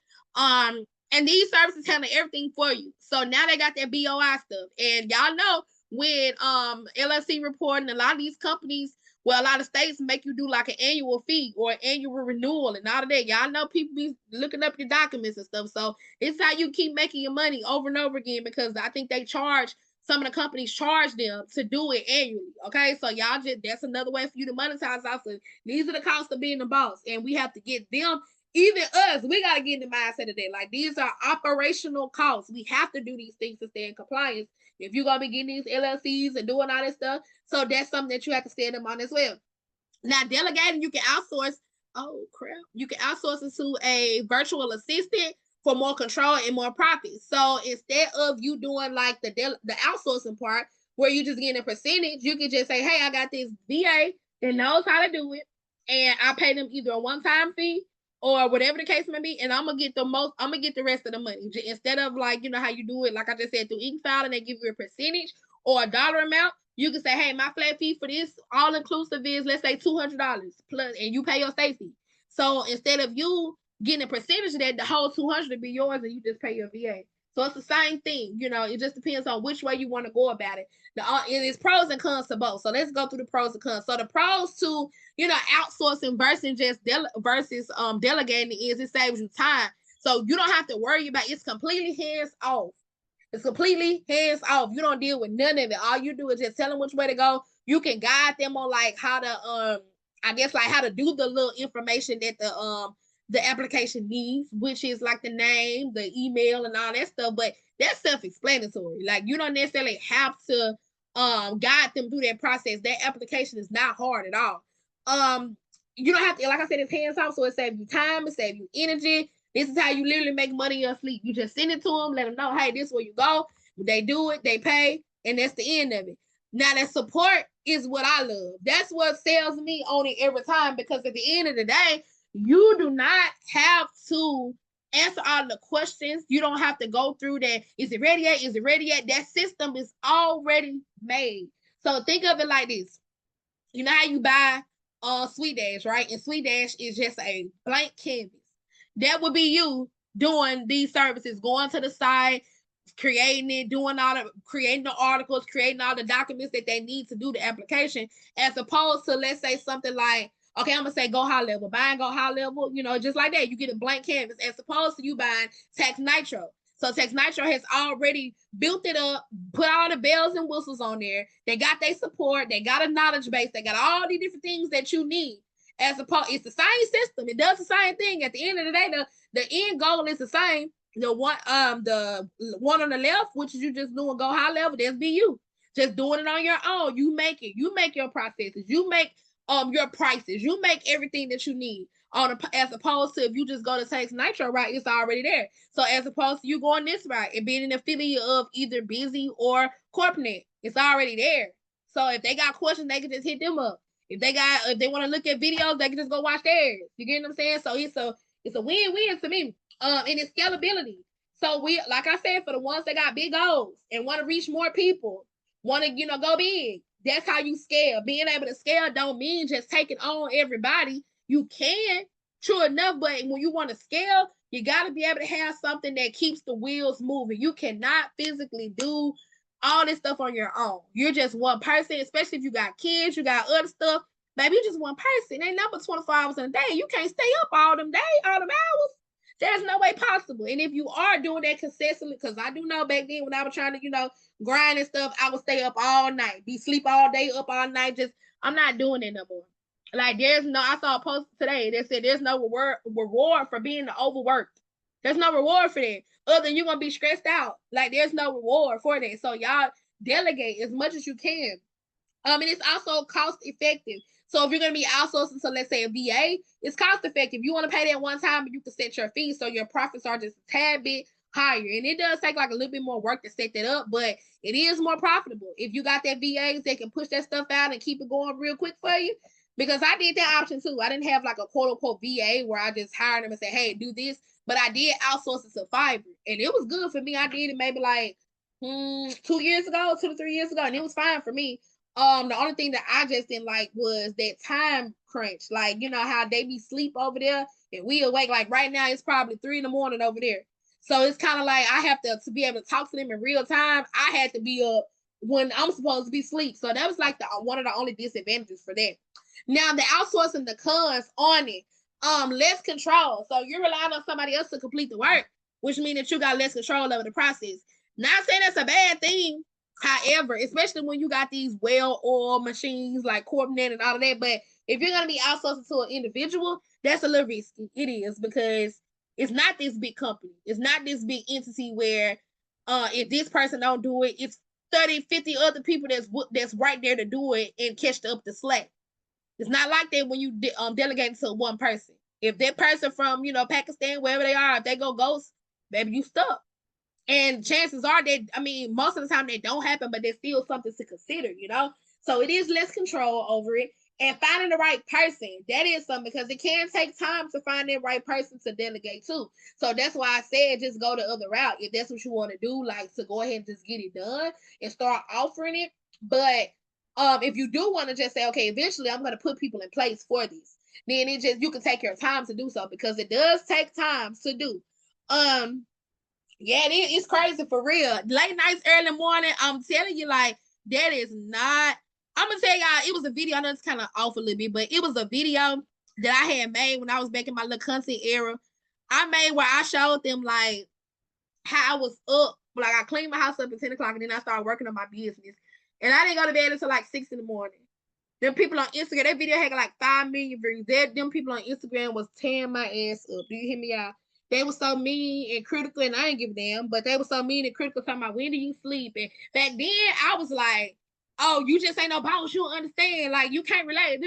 A: And these services handle everything for you. So now they got that BOI stuff. And y'all know when LLC reporting, a lot of these companies, well, a lot of states make you do like an annual fee or an annual renewal and all of that. Y'all know people be looking up your documents and stuff. So it's how you keep making your money over and over again, because I think some of the companies charge them to do it annually. Okay, so y'all that's another way for you to monetize off. So these are the costs of being the boss, and we have to get them. Even us, we got to get in the mindset of that. Like, these are operational costs. We have to do these things to stay in compliance. If you're going to be getting these LLCs and doing all this stuff, so that's something that you have to stand them on as well. Now, delegating, you can outsource. Oh, crap. You can outsource it to a virtual assistant for more control and more profit. So instead of you doing like the outsourcing part, where you just getting a percentage, you can just say, hey, I got this VA that knows how to do it, and I pay them either a one-time fee or whatever the case may be, and I'm gonna get the rest of the money. Instead of, like, how you do it, like I just said, through Inkfile, and they give you a percentage or a dollar amount, you can say, hey, my flat fee for this all inclusive is, let's say, $200 plus, and you pay your safety. So instead of you getting a percentage of that, the whole $200 will be yours, and you just pay your VA. So it's the same thing. It just depends on which way you want to go about it. It is pros and cons to both. So let's go through the pros and cons. So the pros to outsourcing versus delegating is it saves you time. So you don't have to worry about it's completely hands off. It's completely hands off. You don't deal with none of it. All you do is just tell them which way to go. You can guide them on like how to how to do the little information that the application needs, which is like the name, the email, and all that stuff. But that's self-explanatory. Like, you don't necessarily have to guide them through that process. That application is not hard at all. You don't have to, like I said, it's hands off, so it saves you time, it saves you energy. This is how you literally make money in your sleep. You just send it to them, let them know, hey, this is where you go. They do it, they pay, and that's the end of it. Now, that support is what I love. That's what sells me on it every time, because at the end of the day, you do not have to answer all the questions. You don't have to go through that. Is it ready yet? Is it ready yet? That system is already made. So think of it like this. You know how you buy Sweet Dash, right? And Sweet Dash is just a blank canvas. That would be you doing these services, going to the site, creating it, creating the articles, creating all the documents that they need to do the application, as opposed to, let's say, something like, okay, I'm gonna say Go High Level, buying Go High Level, just like that. You get a blank canvas, as opposed to you buying Tax Nitro. So Tex Nitro has already built it up, put all the bells and whistles on there. They got their support. They got a knowledge base. They got all the different things that you need. As opposed, it's the same system. It does the same thing. At the end of the day, the end goal is the same. The one on the left, which is you just doing go high level, that's be you. Just doing it on your own. You make it. You make your processes. You make your prices. You make everything that you need. As opposed to if you just go to Tex Nitro route, it's already there. So as opposed to you going this route and being an affiliate of either Busy or CorpNet, it's already there. So if they got questions, they can just hit them up. If they want to look at videos, they can just go watch theirs. You get what I'm saying? So it's a win-win to me. And it's scalability. So we, like I said, for the ones that got big goals and want to reach more people, want to go big. That's how you scale. Being able to scale don't mean just taking on everybody. You can, true enough, but when you want to scale, you got to be able to have something that keeps the wheels moving. You cannot physically do all this stuff on your own. You're just one person, especially if you got kids, you got other stuff. Maybe you're just one person. Ain't number 24 hours in a day. You can't stay up all them hours. There's no way possible. And if you are doing that consistently, because I do know back then when I was trying to, grind and stuff, I would stay up all night, be sleep all day, up all night. I'm not doing it no more. Like I saw a post today that said there's no reward for being overworked. There's no reward for that. Other than you're going to be stressed out. Like there's no reward for that. So y'all delegate as much as you can. And it's also cost effective. So if you're going to be outsourcing to, let's say, a VA, it's cost effective. You want to pay that one time, but you can set your fees so your profits are just a tad bit higher. And it does take like a little bit more work to set that up, but it is more profitable. If you got that VAs that can push that stuff out and keep it going real quick for you, because I did that option too. I didn't have like a quote unquote VA where I just hired them and said, hey, do this. But I did outsource it to Fiverr. And it was good for me. I did it maybe like 2 to 3 years ago. And it was fine for me. The only thing that I just didn't like was that time crunch. Like, how they be sleep over there and we awake. Like right now, it's probably 3 a.m. over there. So it's kind of like I have to be able to talk to them in real time. I had to be up when I'm supposed to be asleep. So that was like one of the only disadvantages for that. Now the outsourcing, the cons on it, less control. So you're relying on somebody else to complete the work, which means that you got less control over the process. Not saying that's a bad thing. However, especially when you got these well-oiled machines like CorpNet and all of that, but if you're going to be outsourcing to an individual, that's a little risky. It is, because it's not this big company. It's not this big entity where if this person don't do it, it's 30, 50 other people that's right there to do it and catch up the slack. It's not like that when you delegate to one person. If that person from, Pakistan, wherever they are, if they go ghost, baby, you stuck. And chances are that, most of the time they don't happen, but there's still something to consider, So it is less control over it. And finding the right person, that is something, because it can take time to find that right person to delegate to. So that's why I said just go the other route. If that's what you want to do, like to go ahead and just get it done and start offering it. But if you do want to just say, okay, eventually I'm going to put people in place for this, then you can take your time to do so, because it does take time to do. Yeah, it's crazy for real. Late nights, early morning. I'm telling you, like, that is not. I'm gonna tell y'all, it was a video. I know it's kind of off a little bit, but it was a video that I had made when I was back in my little content era. I made where I showed them like how I was up. Like I cleaned my house up at 10 o'clock, and then I started working on my business. And I didn't go to bed until like 6 in the morning. Them people on Instagram, that video had like 5 million views. Them people on Instagram was tearing my ass up. Do you hear me out? They were so mean and critical, and I ain't give a damn, but they were so mean and critical, talking about when do you sleep? And back then, I was like, oh, you just ain't no boss. You don't understand. Like, you can't relate.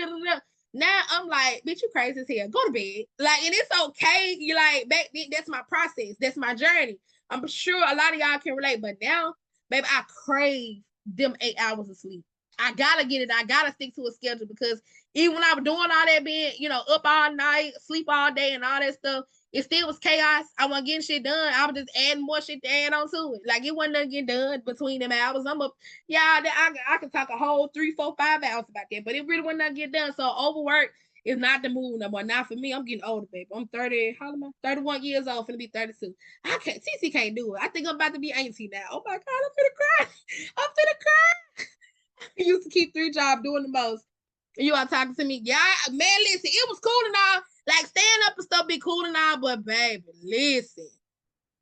A: Now, I'm like, bitch, you crazy as hell. Go to bed. Like, and it's okay. You like, back then, that's my process. That's my journey. I'm sure a lot of y'all can relate, but now, baby, I crave them 8 hours of sleep. I gotta get it. I gotta stick to a schedule, because even when I was doing all that, being, up all night, sleep all day, and all that stuff, it still was chaos. I wasn't getting shit done. I was just adding more shit to add on to it. Like, it wasn't nothing getting done between them hours. I could talk a whole 3, 4, 5 hours about that, but it really wasn't nothing getting done. So overwork is not the move no more. Not for me. I'm getting older, baby. I'm 30. How am I? 31 years old. Finna be 32. TC can't do it. I think I'm about to be auntie now. Oh my God, I'm finna cry. I'm finna cry. I used to keep 3 jobs doing the most. You are talking to me. Yeah, man, listen, it was cool and all. Like, staying up and stuff be cool and all, but baby, listen.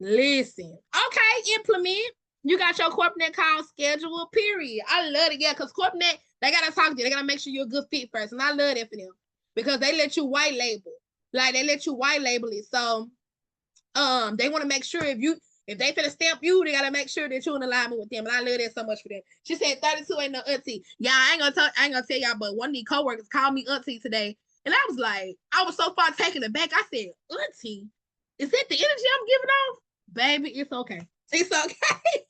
A: Listen. Okay, implement. You got your CorpNet call schedule, period. I love it. Yeah, because CorpNet, they gotta talk to you. They gotta make sure you're a good fit first. And I love that for them. Because they let you white label. Like they let you white label it. So they want to make sure if they finna stamp you, they gotta make sure that you're in alignment with them. And I love that so much for them. She said 32 ain't no auntie. Yeah, I ain't gonna tell y'all, but one of these coworkers called me auntie today. And I was like, I was so far taken aback. I said, auntie, is that the energy I'm giving off? Baby, it's okay. It's okay.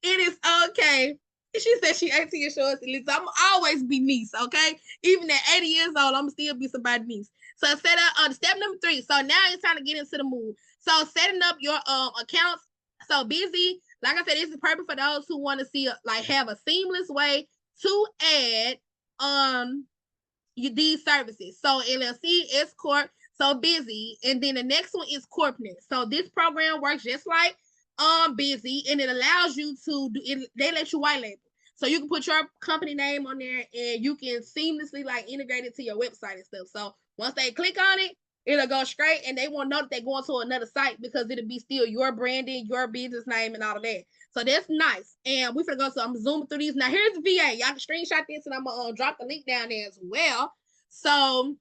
A: It is okay. She said she 18 years old. I'm always be niece, okay? Even at 80 years old, I'm still be somebody's niece. So set up step number 3. So now it's time to get into the move. So setting up your accounts. So busy. Like I said, this is perfect for those who want to see have a seamless way to add these services. So LLC, S Corp, so busy, and then the next one is CorpNet. So this program works just like busy, and it allows you to do it. They let you white label, so you can put your company name on there, and you can seamlessly integrate it to your website and stuff. So once they click on it, it'll go straight, and they won't know that they're going to another site because it'll be still your branding, your business name, and all of that. So that's nice. And we're gonna go. So I'm zooming through these now. Here's the VA. Y'all can screenshot this, and I'm gonna drop the link down there as well. So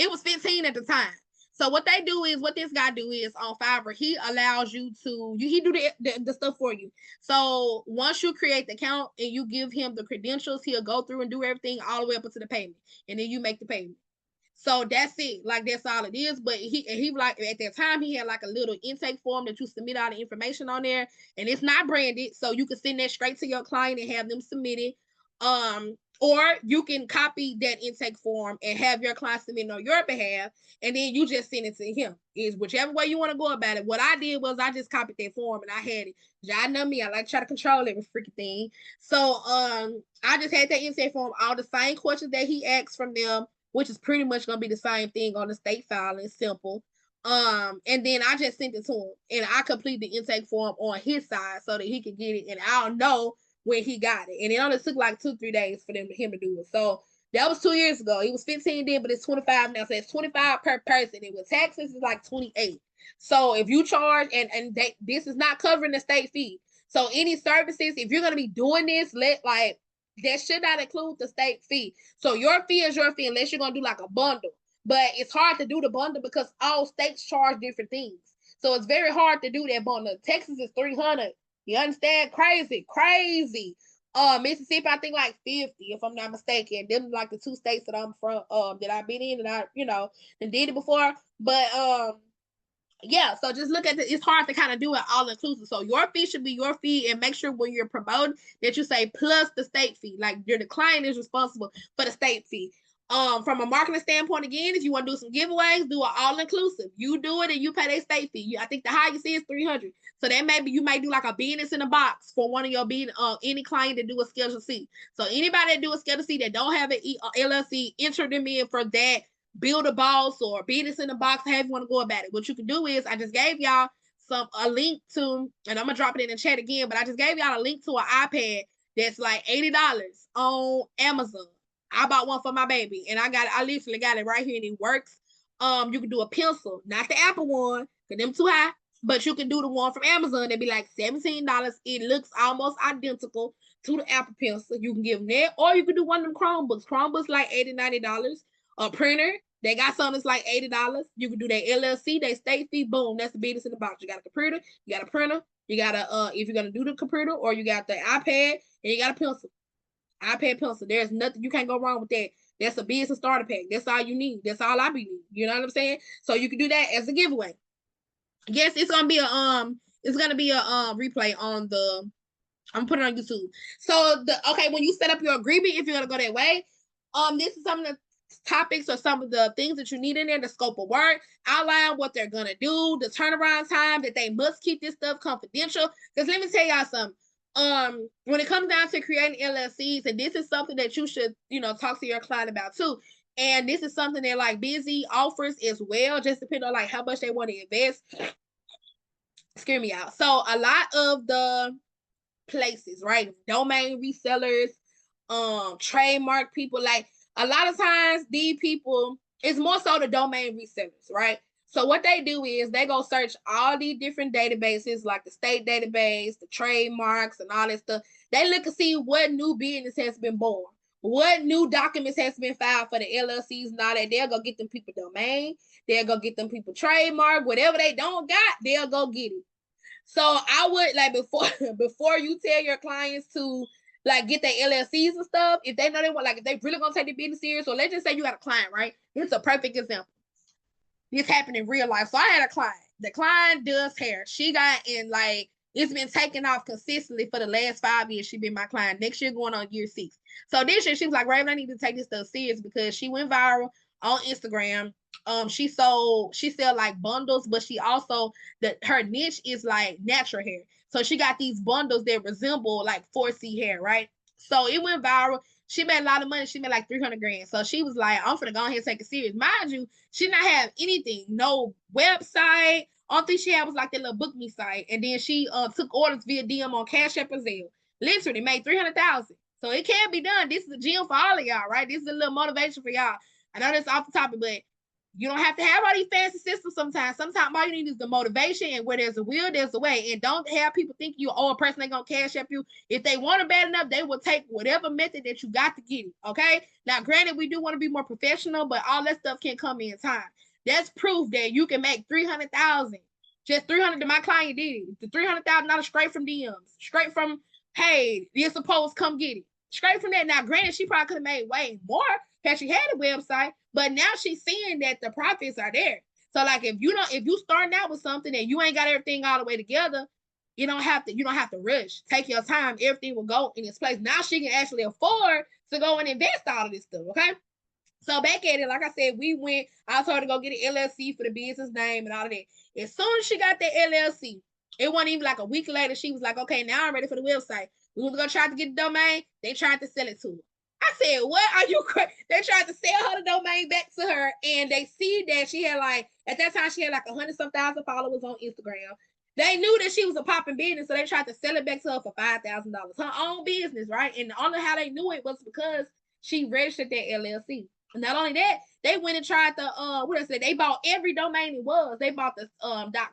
A: it was 15 at the time. So what they do is, what this guy do is on Fiverr, he allows you to, he do the stuff for you. So once you create the account and you give him the credentials, he'll go through and do everything all the way up until the payment. And then you make the payment. So that's it. That's all it is. But he like at that time he had a little intake form that you submit all the information on there, and it's not branded, so you can send that straight to your client and have them submit it. Or you can copy that intake form and have your client submit on your behalf, and then you just send it to him. Is whichever way you want to go about it. What I did was I just copied that form and I had it. Y'all know me, I like to try to control every freaking thing. So I just had that intake form, all the same questions that he asked from them, which is pretty much gonna be the same thing on the state file. It's simple. And then I just sent it to him, and I completed the intake form on his side so that he could get it, and I'll know when he got it. And it only took 2-3 days for him to do it. So that was 2 years ago. It was 15 then, but it's 25 now. So it's 25 per person. And with taxes, it's 28. So if you charge, and this is not covering the state fee. So any services, if you're gonna be doing this, that should not include the state fee. So your fee is your fee unless you're gonna do a bundle. But it's hard to do the bundle because all states charge different things. So it's very hard to do that bundle. Texas is 300. You understand? Crazy. Mississippi, I think 50, if I'm not mistaken. Them the 2 states that I'm from, that I've been in, and I, and did it before. But yeah, so just look at it's hard to kind of do it all inclusive. So your fee should be your fee, and make sure when you're promoting that you say plus the state fee. The client is responsible for the state fee. From a marketing standpoint, again, if you want to do some giveaways, do it all inclusive. You do it and you pay their state fee. I think the highest is 300. So that maybe you might do a business in a box for one of your any client to do a Schedule C. So anybody that do a Schedule C that don't have an LLC, enter them in for that. Build a boss or business in a box, however you want to go about it. What you can do is, I just gave y'all a link to, and I'm gonna drop it in the chat again, but I just gave y'all a link to an iPad that's $80 on Amazon. I bought one for my baby, and I literally got it right here, and it works. You can do a pencil, not the Apple one, because them too high, but you can do the one from Amazon. That'd be $17. It looks almost identical to the Apple pencil. You can give them that, or you can do one of them Chromebooks. Chromebooks $80-$90. A printer, they got something that's $80. You can do that LLC, they state fee, boom, that's the business in the box. You got a computer, you got a printer, you got if you're gonna do the computer, or you got the iPad, and you got a pencil. iPad pencil. There's nothing, you can't go wrong with that. That's a business starter pack. That's all you need. That's all I be needing. You know what I'm saying? So you can do that as a giveaway. Yes, it's gonna be a replay on the, I'm putting it on YouTube. So when you set up your agreement, if you're gonna go that way, this is some of the topics or some of the things that you need in there. The scope of work, outline what they're gonna do, the turnaround time, that they must keep this stuff confidential. Because let me tell y'all something. When it comes down to creating LLCs, and this is something that you should, talk to your client about too. And this is something that Busy offers as well, just depending on how much they want to invest. Scare me out. So a lot of the places, right? Domain resellers, trademark people, a lot of times these people, it's more so the domain resellers, right? So what they do is they go search all these different databases, like the state database, the trademarks, and all that stuff. They look to see what new business has been born, what new documents has been filed for the LLCs and all that. They'll go get them people domain. They'll go get them people trademark. Whatever they don't got, they'll go get it. So I would like before you tell your clients to like get their LLCs and stuff, if they know they want, like if they really gonna take the business serious, so let's just say you got a client, right? It's a perfect example. This happened in real life. So I had a client. The client does hair. She got in like it's been taking off consistently for the last 5 years. She been my client. Next year going on year 6. So this year she was like, Raven, I need to take this stuff serious because she went viral on Instagram. She sell like bundles, but she also her niche is like natural hair. So she got these bundles that resemble like 4C hair, right? So it went viral. She made a lot of money. She made like 300 grand. So she was like, I'm finna go ahead and take it serious. Mind you, she not have anything, no website. Only thing she had was like that little book me site. And then she took orders via DM on Cash App and Zelle. Literally made 300,000. So it can be done. This is a gym for all of y'all, right? This is a little motivation for y'all. I know that's off the topic, but you don't have to have all these fancy systems sometimes. Sometimes all you need is the motivation, and where there's a will, there's a way. And don't have people think you a person ain't gonna cash up you. If they want it bad enough, they will take whatever method that you got to get it. Okay. Now, granted, we do want to be more professional, but all that stuff can come in time. That's proof that you can make 300,000. Just 300. My client did it. The $300,000 straight from DMs, straight from hey, you're supposed to come get it. Straight from that. Now, granted, she probably could have made way more had she had a website, but now she's seeing that the profits are there. So, like, if you starting out with something and you ain't got everything all the way together, you don't have to rush. Take your time. Everything will go in its place. Now she can actually afford to go and invest all of this stuff. Okay. So back at it, like I said, I told her to go get an LLC for the business name and all of that. As soon as she got that LLC, it wasn't even like a week later, she was like, okay, now I'm ready for the website. We was gonna try to get the domain. They tried to sell it to her. I said, what are you crazy? They tried to sell her the domain back to her, and they see that she had like, at that time, she had like 100-some thousand followers on Instagram. They knew that she was a popping business, so they tried to sell it back to her for $5,000. Her own business, right? And the only how they knew it was because she registered that LLC. And not only that, they went and tried the they bought every domain it was. They bought the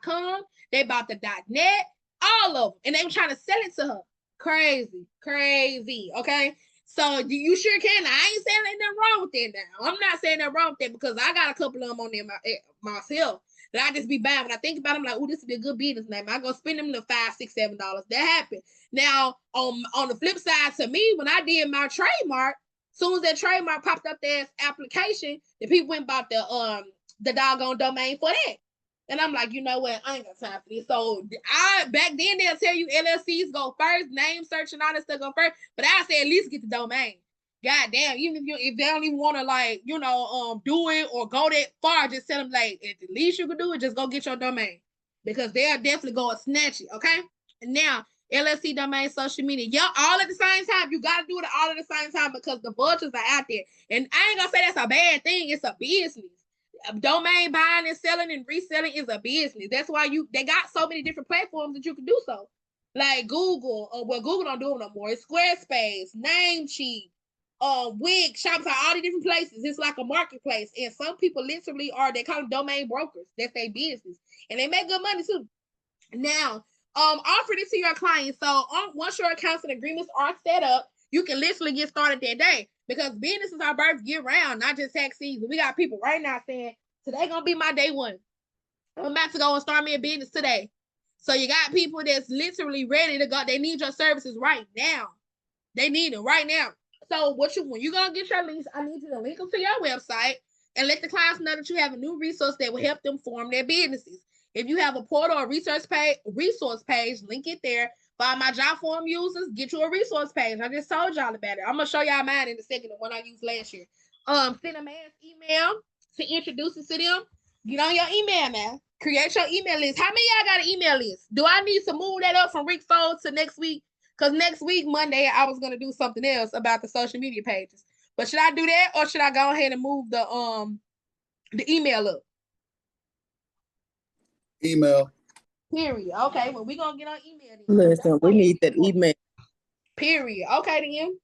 A: .com, they bought the .net, all of them, and they were trying to sell it to her. Crazy. Okay. So you sure can. I ain't saying ain't nothing wrong with that now. I'm not saying nothing wrong with that because I got a couple of them on there myself that I just be buying. When I think about them, I'm like, oh, this would be a good business name. I go spend them the $5, $6, $7. That happened. Now, on the flip side, to me, when I did my trademark, soon as that trademark popped up there as application, the people went and bought the doggone domain for that. And I'm like, you know what? I ain't got time for this. So back then they'll tell you LLCs go first, name search and all that stuff go first. But I say at least get the domain. God damn, even if they don't even want to like, do it or go that far, just tell them like at the least you can do it, just go get your domain. Because they'll definitely go and snatch it. Okay. And now LLC domain, social media, y'all all at the same time. You gotta do it all at the same time because the vultures are out there. And I ain't gonna say that's a bad thing, it's a business. Domain buying and selling and reselling is a business. That's why they got so many different platforms that you can do so. Like Google, Google don't do it no more. It's Squarespace, Namecheap, Wix, Shopify, all the different places. It's like a marketplace. And some people literally they call them domain brokers. That's their business. And they make good money too. Now, offer it to your clients. So once your accounts and agreements are set up, you can literally get started that day because businesses are birthed year round, not just tax season. We got people right now saying, today gonna be my day one. I'm about to go and start me a business today. So you got people that's literally ready to go. They need your services right now. They need it right now. So when you gonna get your links, I need you to link them to your website and let the clients know that you have a new resource that will help them form their businesses. If you have a portal or resource page, link it there. For my job form users, get you a resource page. I just told y'all about it. I'm gonna show y'all mine in a second, the one I used last year. Send a man's email to introduce it to them. Get on your email, man. Create your email list. How many y'all got an email list? Do I need to move that up from week 4 to next week? Because next week, Monday, I was gonna do something else about the social media pages. But should I do that or should I go ahead and move the email up?
B: Email.
A: Period. Okay, well, we're gonna get on email then.
C: Listen, we need that email.
A: Period. Okay, then.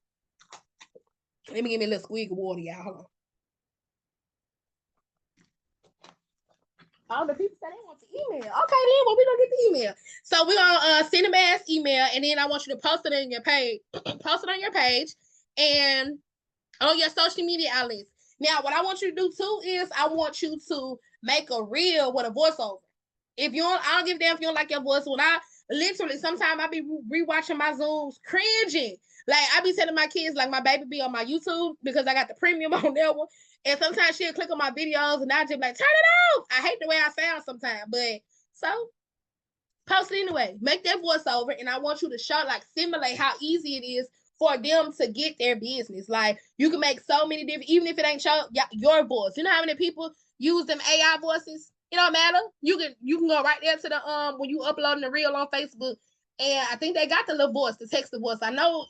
A: Let me give me a little squeak of water, y'all. Hold Oh, the people say they want the email. Okay, then, well, we gonna get the email. So we're gonna send them as email, and then I want you to post it on your page. Post it on your page and on your social media outlets. Now, what I want you to do too is I want you to make a reel with a voiceover. If you don't, I don't give a damn if you don't like your voice. When I literally sometimes I be rewatching my Zooms, cringing. Like I be telling my kids, like my baby be on my YouTube because I got the premium on that one. And sometimes she'll click on my videos and I just be like, turn it off. I hate the way I sound sometimes, but so post it anyway. Make that voiceover, and I want you to show, like, simulate how easy it is for them to get their business. Like, you can make so many different, even if it ain't your voice. You know how many people use them AI voices? It don't matter. You can go right there to the when you uploading the reel on Facebook, and I think they got the little voice, the text the voice. I know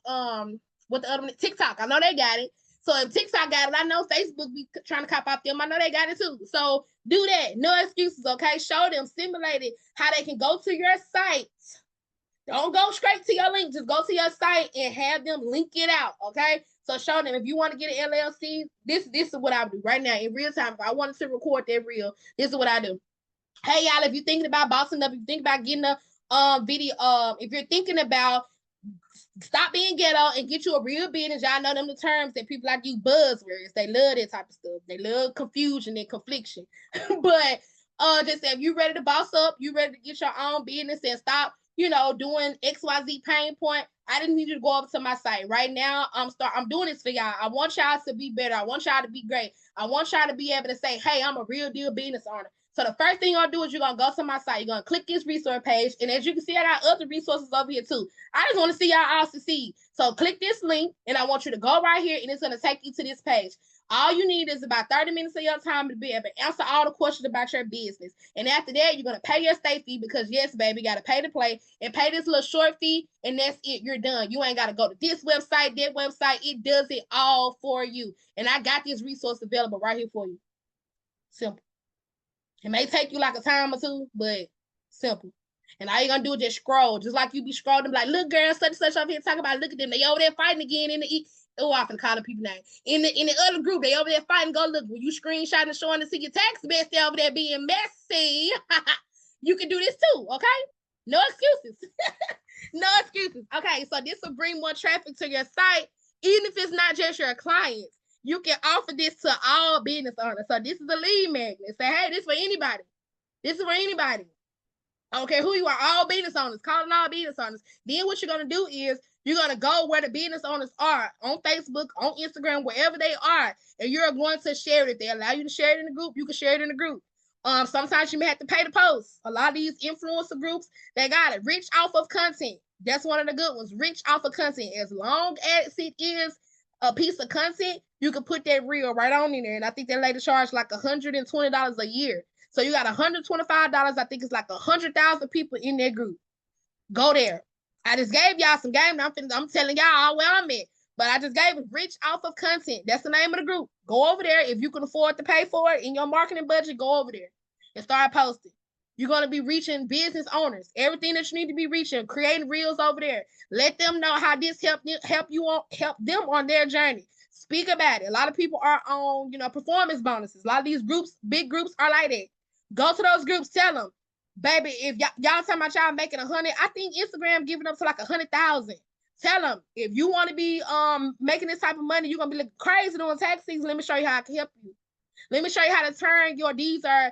A: what the other one, TikTok. I know they got it. So if TikTok got it, I know Facebook be trying to cop out them. I know they got it too. So do that. No excuses, okay? Show them, simulate it, how they can go to your site. Don't go straight to your link. Just go to your site and have them link it out, okay? So show them if you want to get an LLC, this is what I do right now in real time. If I wanted to record that reel, this is what I do. Hey, y'all, if you're thinking about bossing up, if you think about getting a video, if you're thinking about stop being ghetto and get you a real business. Y'all know them the terms that people like you buzzwords. They love that type of stuff. They love confusion and confliction. But just if you ready to boss up, you ready to get your own business and stop, doing XYZ pain point. I didn't need you to go over to my site. Right now, I'm doing this for y'all. I want y'all to be better. I want y'all to be great. I want y'all to be able to say, hey, I'm a real deal business owner. So the first thing you're going to do is you're going to go to my site. You're going to click this resource page. And as you can see, I got other resources over here too. I just want to see y'all all succeed. So click this link and I want you to go right here and it's going to take you to this page. All you need is about 30 minutes of your time to be able to answer all the questions about your business. And after that, you're going to pay your state fee because, yes, baby, you got to pay to play and pay this little short fee. And that's it. You're done. You ain't got to go to this website, that website. It does it all for you. And I got this resource available right here for you. Simple. It may take you like a time or two, but simple. And all you're going to do is just scroll. Just like you be scrolling, like, look, girl, such and such over here talking about, look at them. They over there fighting again in the I'm finna call the people name. In the other group, they over there fighting. Go look. When you screenshot and showing to see your tax best, they over there being messy. You can do this too, okay? No excuses. No excuses. Okay, so this will bring more traffic to your site, even if it's not just your clients. You can offer this to all business owners. So this is a lead magnet. Say, hey, this is for anybody. This is for anybody. I don't care who you are, all business owners, calling all business owners. Then what you're going to do is you're going to go where the business owners are, on Facebook, on Instagram, wherever they are, and you're going to share it. If they allow you to share it in the group, you can share it in the group. Sometimes you may have to pay to post. A lot of these influencer groups, they got it. Rich off of content. That's one of the good ones. Rich off of content. As long as it is a piece of content, you can put that reel right on in there. And I think that lady charged like $120 a year. So you got $125. I think it's like 100,000 people in that group. Go there. I just gave y'all some game. I'm telling y'all where I'm at. But I just gave it rich off of content. That's the name of the group. Go over there. If you can afford to pay for it in your marketing budget, go over there and start posting. You're going to be reaching business owners. Everything that you need to be reaching, creating reels over there. Let them know how this help them on their journey. Speak about it. A lot of people are on, performance bonuses. A lot of these groups, big groups, are like that. Go to those groups. Tell them, baby, if y'all talking about y'all making 100, I think Instagram giving up to like 100,000. Tell them, if you want to be making this type of money, you're gonna be looking crazy doing tax season. Let me show you how I can help you. Let me show you how to turn these are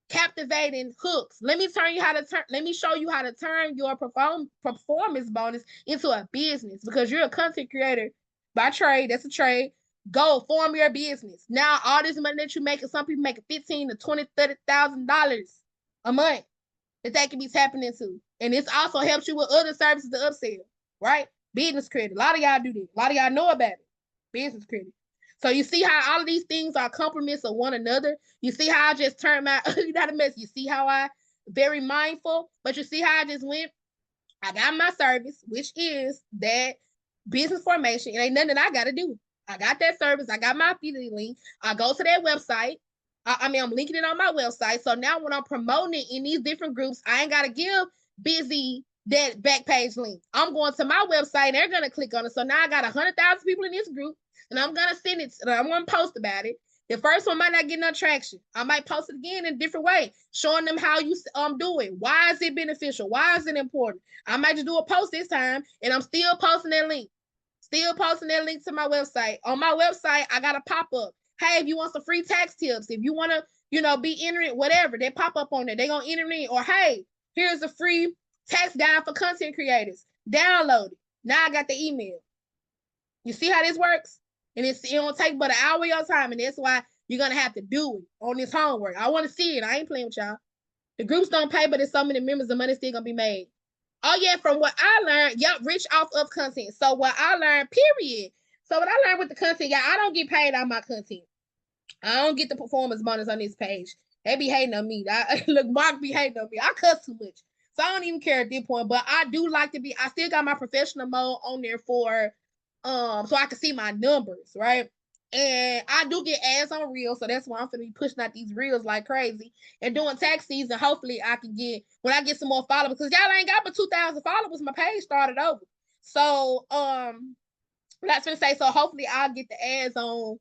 A: captivating hooks. Let me show you how to turn your performance bonus into a business, because you're a content creator by trade. That's a trade. Go form your business. Now, all this money that you make, some people make $15,000 to $20,000, $30,000 a month that they can be tapping into. And this also helps you with other services to upsell, right? Business credit. A lot of y'all do this. A lot of y'all know about it. Business credit. So you see how all of these things are complements of one another. You see how I just turned my, not a mess. You see how I very mindful, but you see how I just went. I got my service, which is that business formation. It ain't nothing that I got to do. I got that service. I got my affiliate link. I go to that website. I'm linking it on my website. So now when I'm promoting it in these different groups, I ain't got to give busy that back page link. I'm going to my website and they're going to click on it. So now I got 100,000 people in this group and I'm going to send it. I'm going to post about it. The first one might not get no traction. I might post it again in a different way, showing them how you do it. Why is it beneficial? Why is it important? I might just do a post this time, and I'm still posting that link. Still posting that link to my website. On my website, I got a pop-up. Hey, if you want some free tax tips, if you want to, be entering whatever, they pop up on there. They're going to enter in. Or, hey, here's a free tax guide for content creators. Download it. Now I got the email. You see how this works? And it don't take but an hour of your time, and that's why you're going to have to do it on this homework. I want to see it. I ain't playing with y'all. The groups don't pay, but there's so many members, the money's still going to be made. Oh, yeah, from what I learned, rich off of content. So what I learned, period. So what I learned with the content, I don't get paid on my content. I don't get the performance bonus on this page. They be hating on me. Look, Mark be hating on me. I cuss too much. So I don't even care at this point. But I do like to I still got my professional mode on there for, so I can see my numbers, right? And I do get ads on reels, so that's why I'm gonna be pushing out these reels like crazy. And doing tax season, hopefully I can get, when I get some more followers, because y'all ain't got but 2,000 followers. My page started over. So that's gonna say, so hopefully I'll get the ads on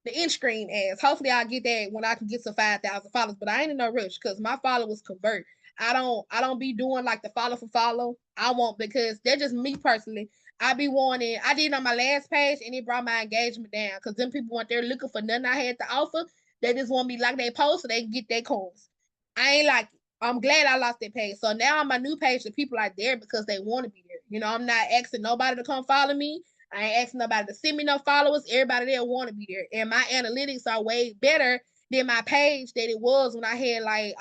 A: the in screen ads. Hopefully I'll get that when I can get to 5,000 followers. But I ain't in no rush because my followers convert. I don't be doing like the follow for follow. I won't, because they're just me personally. I be wanting, I did on my last page and it brought my engagement down because them people weren't there looking for nothing I had to offer. They just want me like they post so they can get their coins. I ain't like it. I'm glad I lost that page. So now on my new page, the people are there because they want to be there. I'm not asking nobody to come follow me. I ain't asking nobody to send me no followers. Everybody there want to be there. And my analytics are way better than my page that it was when I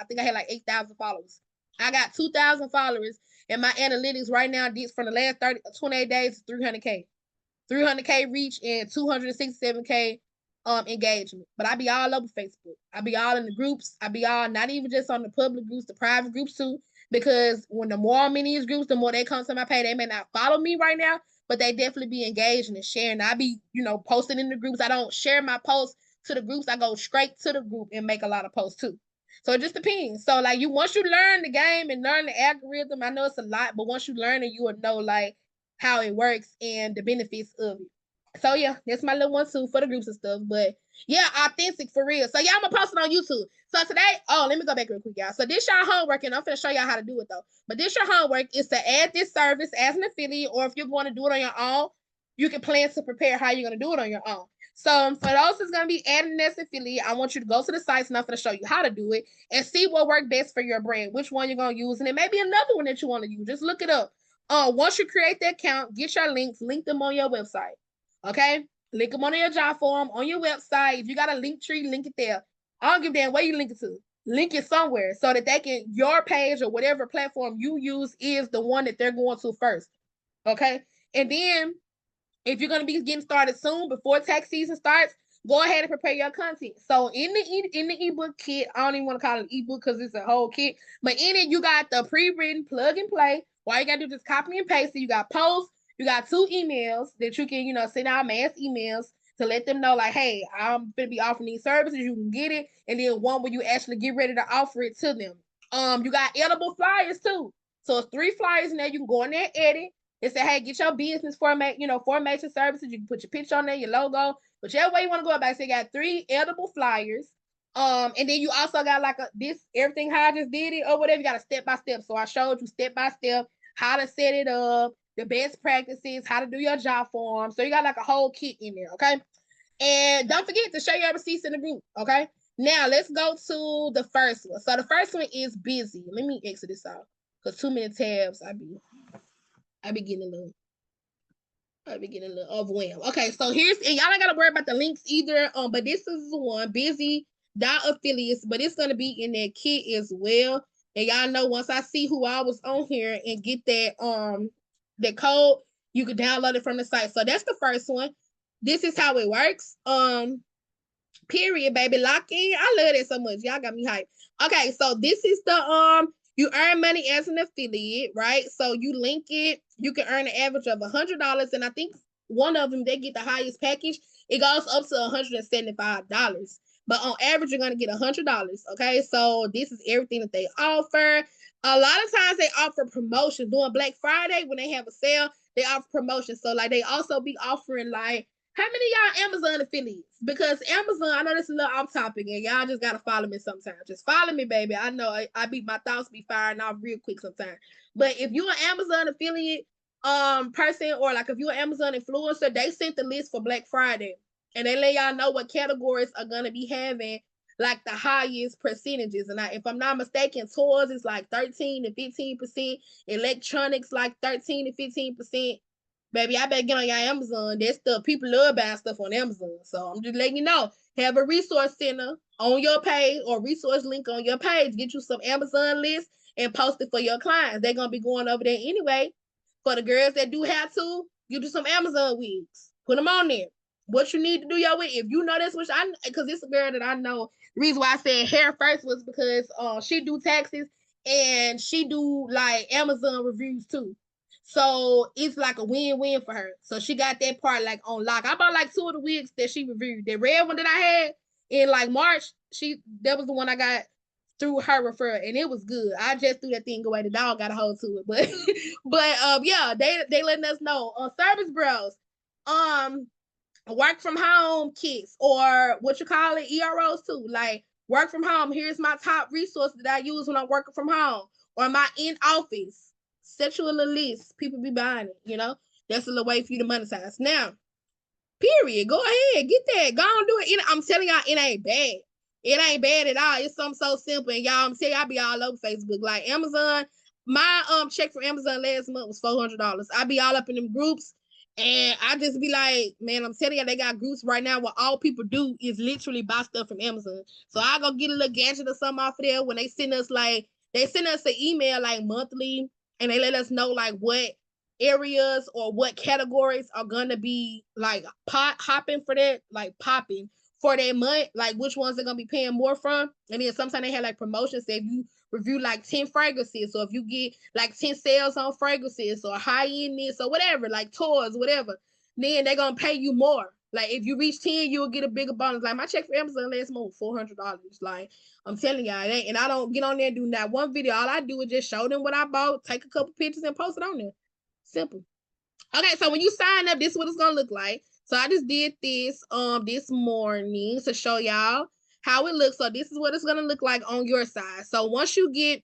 A: think I had like 8,000 followers. I got 2,000 followers, and my analytics right now, from the last 28 days, is 300K. 300K reach and 267K engagement. But I be all over Facebook. I be all in the groups. I be all, not even just on the public groups, the private groups too. Because when the more I'm in these groups, the more they come to my page. They may not follow me right now, but they definitely be engaging and sharing. I be, posting in the groups. I don't share my posts to the groups. I go straight to the group and make a lot of posts too. So it just depends. So once you learn the game and learn the algorithm, I know it's a lot, but once you learn it, you will know how it works and the benefits of it. So yeah, that's my little one too for the groups and stuff. But yeah, authentic for real. So yeah, I'm gonna post it on YouTube. So today, let me go back real quick, y'all. So this y'all homework, and I'm gonna show y'all how to do it though. But this your homework is to add this service as an affiliate, or if you're going to do it on your own, you can plan to prepare how you're gonna do it on your own. So for those that's gonna be adding this affiliate, I want you to go to the sites, and I'm gonna show you how to do it and see what works best for your brand, which one you're gonna use, and it may be another one that you want to use. Just look it up. Once you create that account, get your links, link them on your website. Okay? Link them on your job form, on your website. If you got a link tree, link it there. I don't give a damn where you link it to. Link it somewhere so that they can, your page or whatever platform you use is the one that they're going to first. Okay? And then, if you're going to be getting started soon, before tax season starts, go ahead and prepare your content. So in the ebook kit, I don't even want to call it an ebook because it's a whole kit, but in it, you got the pre-written plug and play. All you got to do is just copy and paste it. You got posts. You got 2 emails that you can, send out mass emails to let them know, hey, I'm going to be offering these services. You can get it. And then one where you actually get ready to offer it to them. You got editable flyers too. So it's 3 flyers in there. You can go in there and edit. It said, hey, get your business format, format your services. You can put your picture on there, your logo, whichever way you want to go about it. So you got 3 editable flyers. And then you also got everything how I just did it or whatever. You got a step-by-step. So I showed you step-by-step how to set it up, the best practices, how to do your job form. So you got a whole kit in there, okay? And don't forget to share your receipts in the group, okay? Now, let's go to the first one. So the first one is busy. Let me exit this out because too many tabs, I be getting a little overwhelmed. Okay, so and y'all ain't gotta worry about the links either. But this is the one, busy.affiliates, but it's gonna be in that kit as well. And y'all know once I see who I was on here and get that code, you can download it from the site. So that's the first one. This is how it works. Period, baby. Lock in. I love that so much. Y'all got me hyped. Okay, so this is the you earn money as an affiliate, right? So you link it, you can earn an average of $100, and I think one of them, they get the highest package. It goes up to $175. But on average, you're gonna get $100. Okay, so this is everything that they offer. A lot of times they offer promotions. During Black Friday, when they have a sale, they offer promotions. So they also be offering How many of y'all Amazon affiliates? Because Amazon, I know this is a little off topic, and y'all just gotta follow me sometimes. Just follow me, baby. I know my thoughts be firing off real quick sometimes. But if you're an Amazon affiliate person, or like if you're an Amazon influencer, they sent the list for Black Friday, and they let y'all know what categories are gonna be having like the highest percentages. And if I'm not mistaken, toys is like 13 to 15%, electronics like 13 to 15%. Baby, I better get on your Amazon. That stuff, people love buying stuff on Amazon. So I'm just letting you know. Have a resource center on your page or resource link on your page. Get you some Amazon lists and post it for your clients. They're gonna be going over there anyway. For the girls that do have to, get you some Amazon wigs. Put them on there. What you need to do your wig. If you know this, which because it's a girl that I know. The reason why I said hair first was because she do taxes and she do like Amazon reviews too. So it's like a win-win for her. So she got that part like on lock. I bought like 2 of the wigs that she reviewed. The red one that I had in like March, that was the one I got through her referral, and it was good. I just threw that thing away. The dog got a hold to it, but yeah, they letting us know on Service Bros, work from home kits or what you call it, EROs too. Like work from home. Here's my top resource that I use when I'm working from home or my in office. Set you a little list. People be buying it, That's a little way for you to monetize. Now, period. Go ahead. Get that. Go on do it. I'm telling y'all, it ain't bad. It ain't bad at all. It's something so simple. And y'all, I'm telling you, I be all over Facebook. Like Amazon, my check for Amazon last month was $400. I be all up in them groups. And I just be like, man, I'm telling you, they got groups right now where all people do is literally buy stuff from Amazon. So I go get a little gadget or something off of there when they send us an email like monthly, and they let us know like what areas or what categories are gonna be like hopping for that, like popping for that month, like which ones they're gonna be paying more from. And then sometimes they have like promotions that if you review like 10 fragrances, or if you get like 10 sales on fragrances or high end this or whatever, like toys, whatever, then they're gonna pay you more. Like if you reach 10, you'll get a bigger bonus. Like my check for Amazon last month $400. Like I'm telling y'all, and I don't get on there and do not one video. All I do is just show them what I bought, take a couple pictures, and post it on there. Simple. Okay, so when you sign up, this is what it's gonna look like. So I just did this morning to show y'all how it looks. So this is what it's gonna look like on your side. So once you get,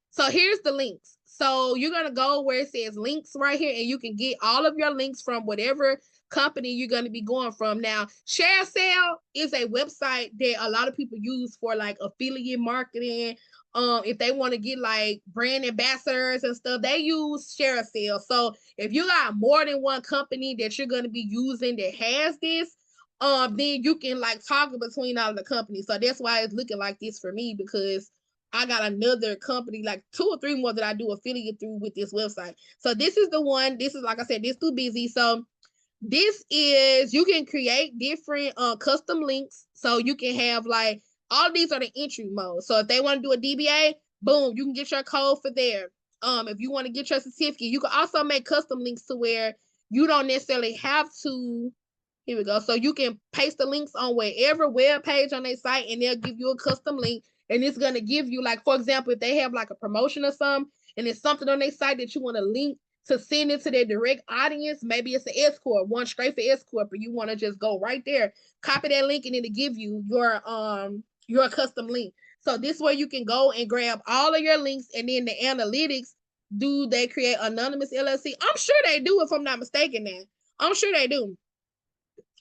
A: so here's the links. So you're gonna go where it says links right here, and you can get all of your links from whatever company you're gonna be going from. Now, ShareSale is a website that a lot of people use for like affiliate marketing. If they want to get like brand ambassadors and stuff, they use ShareSale. So if you got more than one company that you're gonna be using that has this, then you can like toggle between all of the companies. So that's why it's looking like this for me, because I got another company, like 2 or 3 more that I do affiliate through with this website. So this is the one. This is, like I said, this too busy. So this is, you can create different custom links. So you can have like, all of these are the entry mode. So if they want to do a DBA, boom, you can get your code for there. If you want to get your certificate, you can also make custom links to where you don't necessarily have to. Here we go. So you can paste the links on wherever web page on their site, and they'll give you a custom link. And it's going to give you, like, for example, if they have like a promotion or something, and it's something on their site that you want to link to send it to their direct audience, maybe it's an escort, one straight for escort, but you want to just go right there, copy that link, and it'll give you your custom link. So this way you can go and grab all of your links, and then the analytics, do they create anonymous LLC? I'm sure they do, if I'm not mistaken now. I'm sure they do.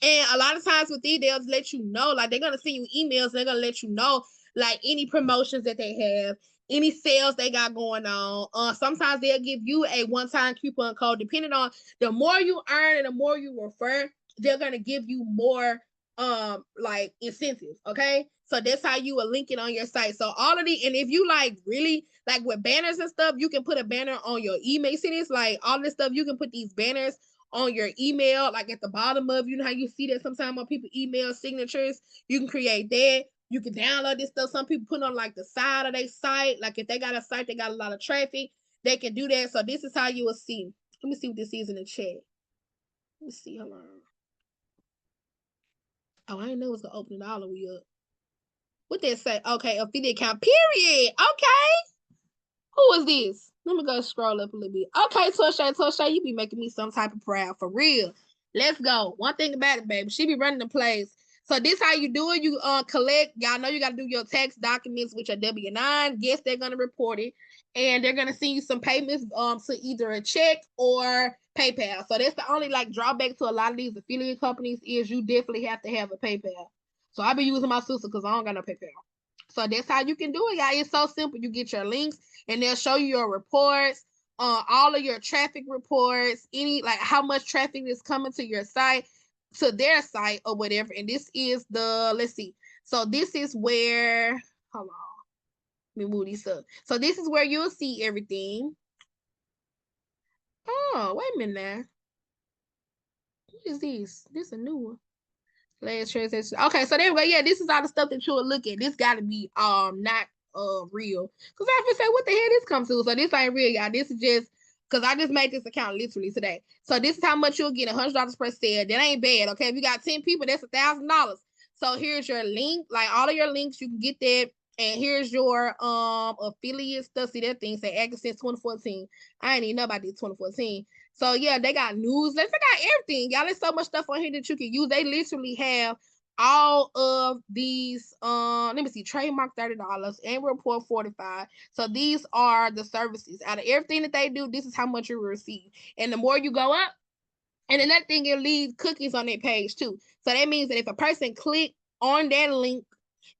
A: And a lot of times with these, they'll let you know, like they're gonna send you emails, they're gonna let you know like any promotions that they have, any sales they got going on. Sometimes they'll give you a one-time coupon code. Depending on the more you earn and the more you refer, they're gonna give you more like incentives. Okay, so that's how you will link it on your site. So all of the, and if you like really like with banners and stuff, you can put a banner on your email. See this, like all this stuff, you can put these banners on your email, like at the bottom of, you know how you see that sometimes on people email signatures, you can create that. You can download this stuff. Some people put on like the side of their site, like if they got a site, they got a lot of traffic, they can do that. So this is how you will see. Let me see what this is in the chat. Let me see. Hold on. Oh, I didn't know it was gonna open it all the way up. What that say? Okay, affiliate account. Period. Okay. Who is this? Let me go scroll up a little bit. Okay, Tosha, you be making me some type of proud for real. Let's go. One thing about it, baby, she be running the place. So this how you do it. You collect. Y'all know you got to do your tax documents with your W-9. Yes, they're gonna report it, and they're gonna send you some payments to either a check or PayPal. So that's the only like drawback to a lot of these affiliate companies is you definitely have to have a PayPal. So I be using my sister because I don't got no PayPal. So that's how you can do it, y'all. It's so simple. You get your links, and they'll show you your reports, all of your traffic reports, any like how much traffic is coming to your site, to their site or whatever. And this is the, let's see. So this is where, hold on, let me move these up. So this is where you'll see everything. Oh, wait a minute now. What is this? This is a new one. Last transaction. Okay, so there we go. Yeah, this is all the stuff that you'll look at. This gotta be not real. Cause I have to say, what the hell this comes to? So this ain't real, y'all. This is just because I just made this account literally today. So this is how much you'll get, $100 per sale. That ain't bad. Okay, if you got 10 people, that's $1,000. So here's your link, like all of your links, you can get that. And here's your affiliate stuff. See that thing say active since 2014. I ain't even know about this 2014. So yeah, they got newsletters, they got everything. Y'all, there's so much stuff on here that you can use. They literally have all of these. Let me see, trademark $30, annual report 45. So these are the services. Out of everything that they do, this is how much you will receive. And the more you go up, and then that thing, it leaves cookies on their page too. So that means that if a person click on that link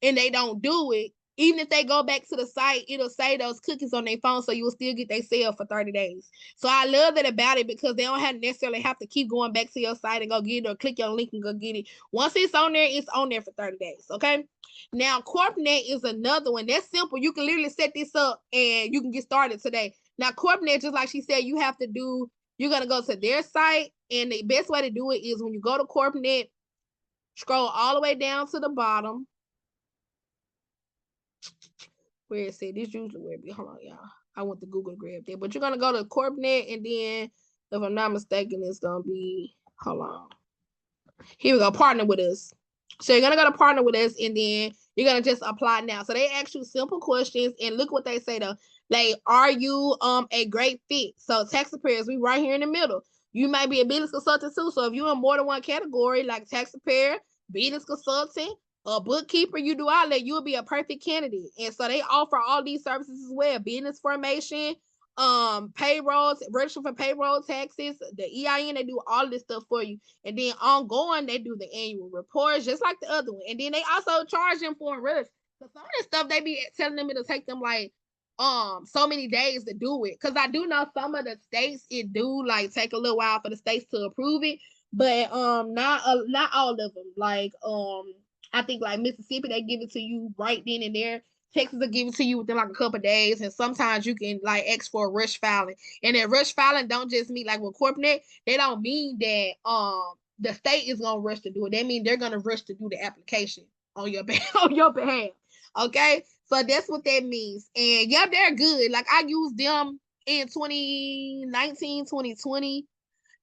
A: and they don't do it, even if they go back to the site, it'll say those cookies on their phone, so you will still get their sale for 30 days. So I love that about it because they don't have necessarily have to keep going back to your site and go get it or click your link and go get it. Once it's on there for 30 days. Okay. Now, CorpNet is another one. That's simple. You can literally set this up and you can get started today. Now, CorpNet, just like she said, you're going to go to their site, and the best way to do it is when you go to CorpNet, scroll all the way down to the bottom. Where it said, this usually where it be. Hold on, y'all. I want the Google grab there. But you're going to go to CorpNet, and then, if I'm not mistaken, it's going to be, hold on. Here we go, partner with us. So you're going to go to partner with us, and then you're going to just apply now. So they ask you simple questions, and look what they say, though. Like, are you a great fit? So tax preparers, we right here in the middle. You might be a business consultant, too. So if you're in more than one category, like tax preparer, business consultant, a bookkeeper, you do all that, you'll be a perfect candidate. And so they offer all these services as well: business formation, payrolls, register for payroll taxes, the EIN. They do all this stuff for you. And then ongoing, they do the annual reports, just like the other one. And then they also charge them for a rush. So some of this stuff, they be telling them it'll take them like so many days to do it. Because I do know some of the states, it do like take a little while for the states to approve it, but not all of them. Like I think like Mississippi, they give it to you right then and there. Texas will give it to you within like a couple of days, and sometimes you can like ask for a rush filing. And that rush filing don't just mean like with CorpNet, they don't mean that the state is gonna rush to do it. They mean they're gonna rush to do the application on your on your behalf. Okay, so that's what that means. And yeah, they're good. Like I used them in 2019, 2020.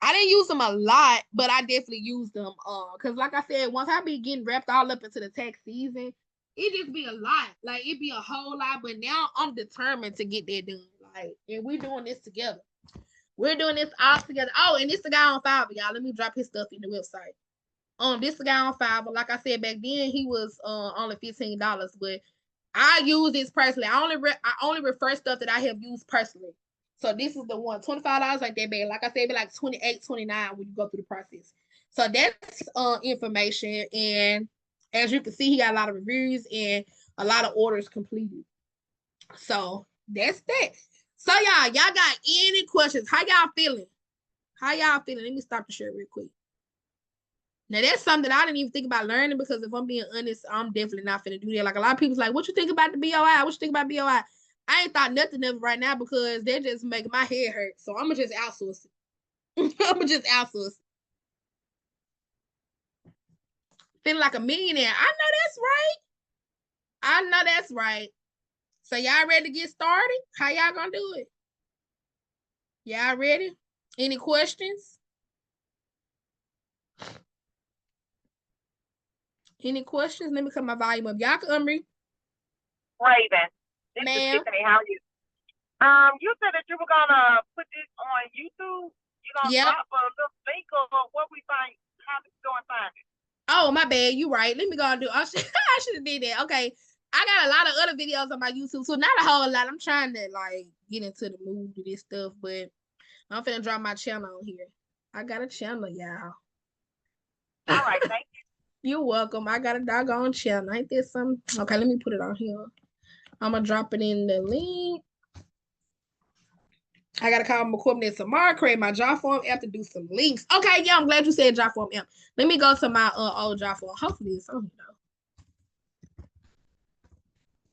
A: I didn't use them a lot, but I definitely used them. Cause like I said, once I be getting wrapped all up into the tax season, it just be a lot. Like it be a whole lot. But now I'm determined to get that done. Like, and we're doing this together. We're doing this all together. Oh, and this the guy on Fiverr, y'all. Let me drop his stuff in the website. This the guy on Fiverr. Like I said back then, he was only $15, but I use this personally. I only refer stuff that I have used personally. So this is the one, $25 like that bad. Like I said, it'd be like 28, 29 when you go through the process. So that's information. And as you can see, he got a lot of reviews and a lot of orders completed. So that's that. So y'all got any questions? How y'all feeling? How y'all feeling? Let me stop the share real quick. Now that's something I didn't even think about learning, because if I'm being honest, I'm definitely not finna do that. Like a lot of people's like, what you think about the BOI? What you think about BOI? I ain't thought nothing of it right now because they're just making my head hurt. So I'm gonna just outsource it. I'm gonna just outsource it. Feeling like a millionaire. I know that's right. I know that's right. So y'all ready to get started? How y'all gonna do it? Y'all ready? Any questions? Any questions? Let me cut my volume up. Y'all can unmute.
B: Raven,
A: Ma'am.
B: How are you? You said that you were gonna put this on YouTube. You gonna
A: Yep.
B: drop a little link or what we find? How to go and find it?
A: Oh, my bad. You right. Let me go and do. I should have did that. Okay. I got a lot of other videos on my YouTube, so not a whole lot. I'm trying to like get into the mood of this stuff, but I'm finna drop my channel on here. I got a channel, y'all.
B: All right, thank you.
A: You're welcome. I got a doggone channel. Ain't this something? Okay, let me put it on here. I'm gonna drop it in the link. I gotta call McCormick tomorrow, create my job form app to do some links. Okay, yeah, I'm glad you said job form app. Let me go to my old job form. Hopefully it's on here though.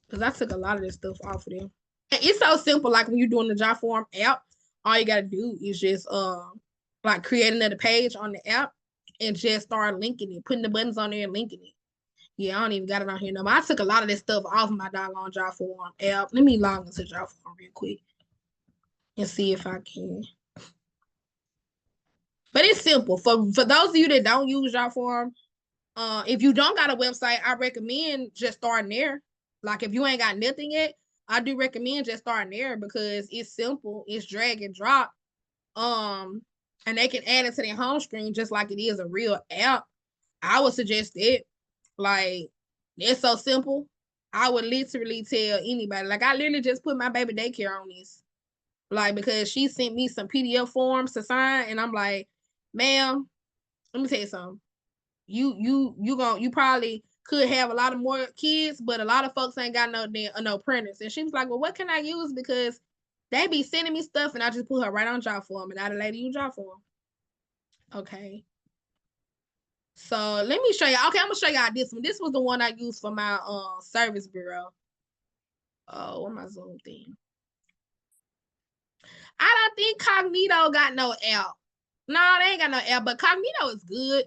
A: Because I took a lot of this stuff off of them. And it's so simple, like when you're doing the job form app, all you gotta do is just like create another page on the app and just start linking it, putting the buttons on there and linking it. Yeah, I don't even got it on here no more. I took a lot of this stuff off my doggone job form app. Let me log into job form real quick and see if I can. But it's simple. For those of you that don't use job form, if you don't got a website, I recommend just starting there. Like if you ain't got nothing yet, I do recommend just starting there because it's simple. It's drag and drop. And they can add it to their home screen just like it is a real app. I would suggest it. Like it's so simple. I would literally tell anybody. Like I literally just put my baby daycare on this. Like because she sent me some PDF forms to sign, and I'm like, ma'am, let me tell you something. You probably could have a lot of more kids, but a lot of folks ain't got no printers. And she was like, well, what can I use? Because they be sending me stuff, and I just put her right on job form, and I the lady use job form. Okay. So let me show you. Okay, I'm gonna show y'all this one. This was the one I used for my service bureau. Oh, where my Zoom thing? I don't think Cognito got no app. No, they ain't got no app, but Cognito is good.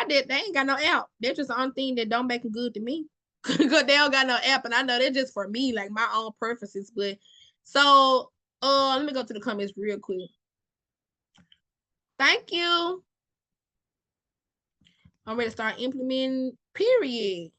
A: They ain't got no app. They're just the only thing that don't make them good to me. Because they don't got no app, and I know they're just for me, like my own preferences. But so let me go to the comments real quick. Thank you. I'm ready to start implementing, period.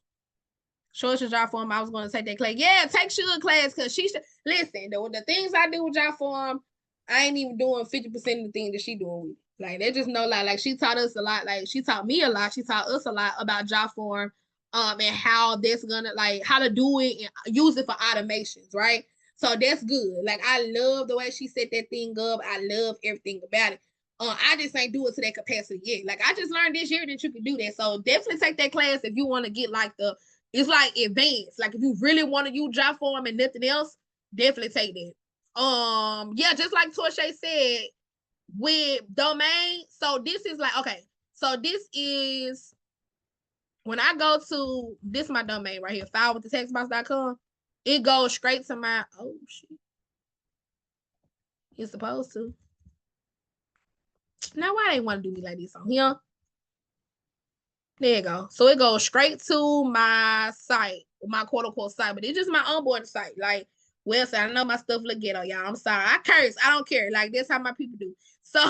A: Show us your job form. I was going to take that class. Yeah, take Sugar class because she should listen. The things I do with job form, I ain't even doing 50% of the things that she doing with it. Like they just know like she taught us a lot. Like she taught me a lot. She taught us a lot about job form, and how that's gonna like how to do it and use it for automations, right? So that's good. Like I love the way she set that thing up. I love everything about it. I just ain't do it to that capacity yet. Like I just learned this year that you can do that. So definitely take that class if you want to get like it's like advanced. Like if you really want to use job form and nothing else, definitely take that. Yeah, just like Torche said with domain. So this is like okay. So this is when I go to this is my domain right here, file with the textbox.com. It goes straight to my oh shit. It's supposed to. Now why they want to do me like this on here? There you go. So it goes straight to my site, my quote unquote site, but it's just my onboarding site. Like, website. I know my stuff look ghetto, y'all. I'm sorry. I curse. I don't care. Like, that's how my people do. So,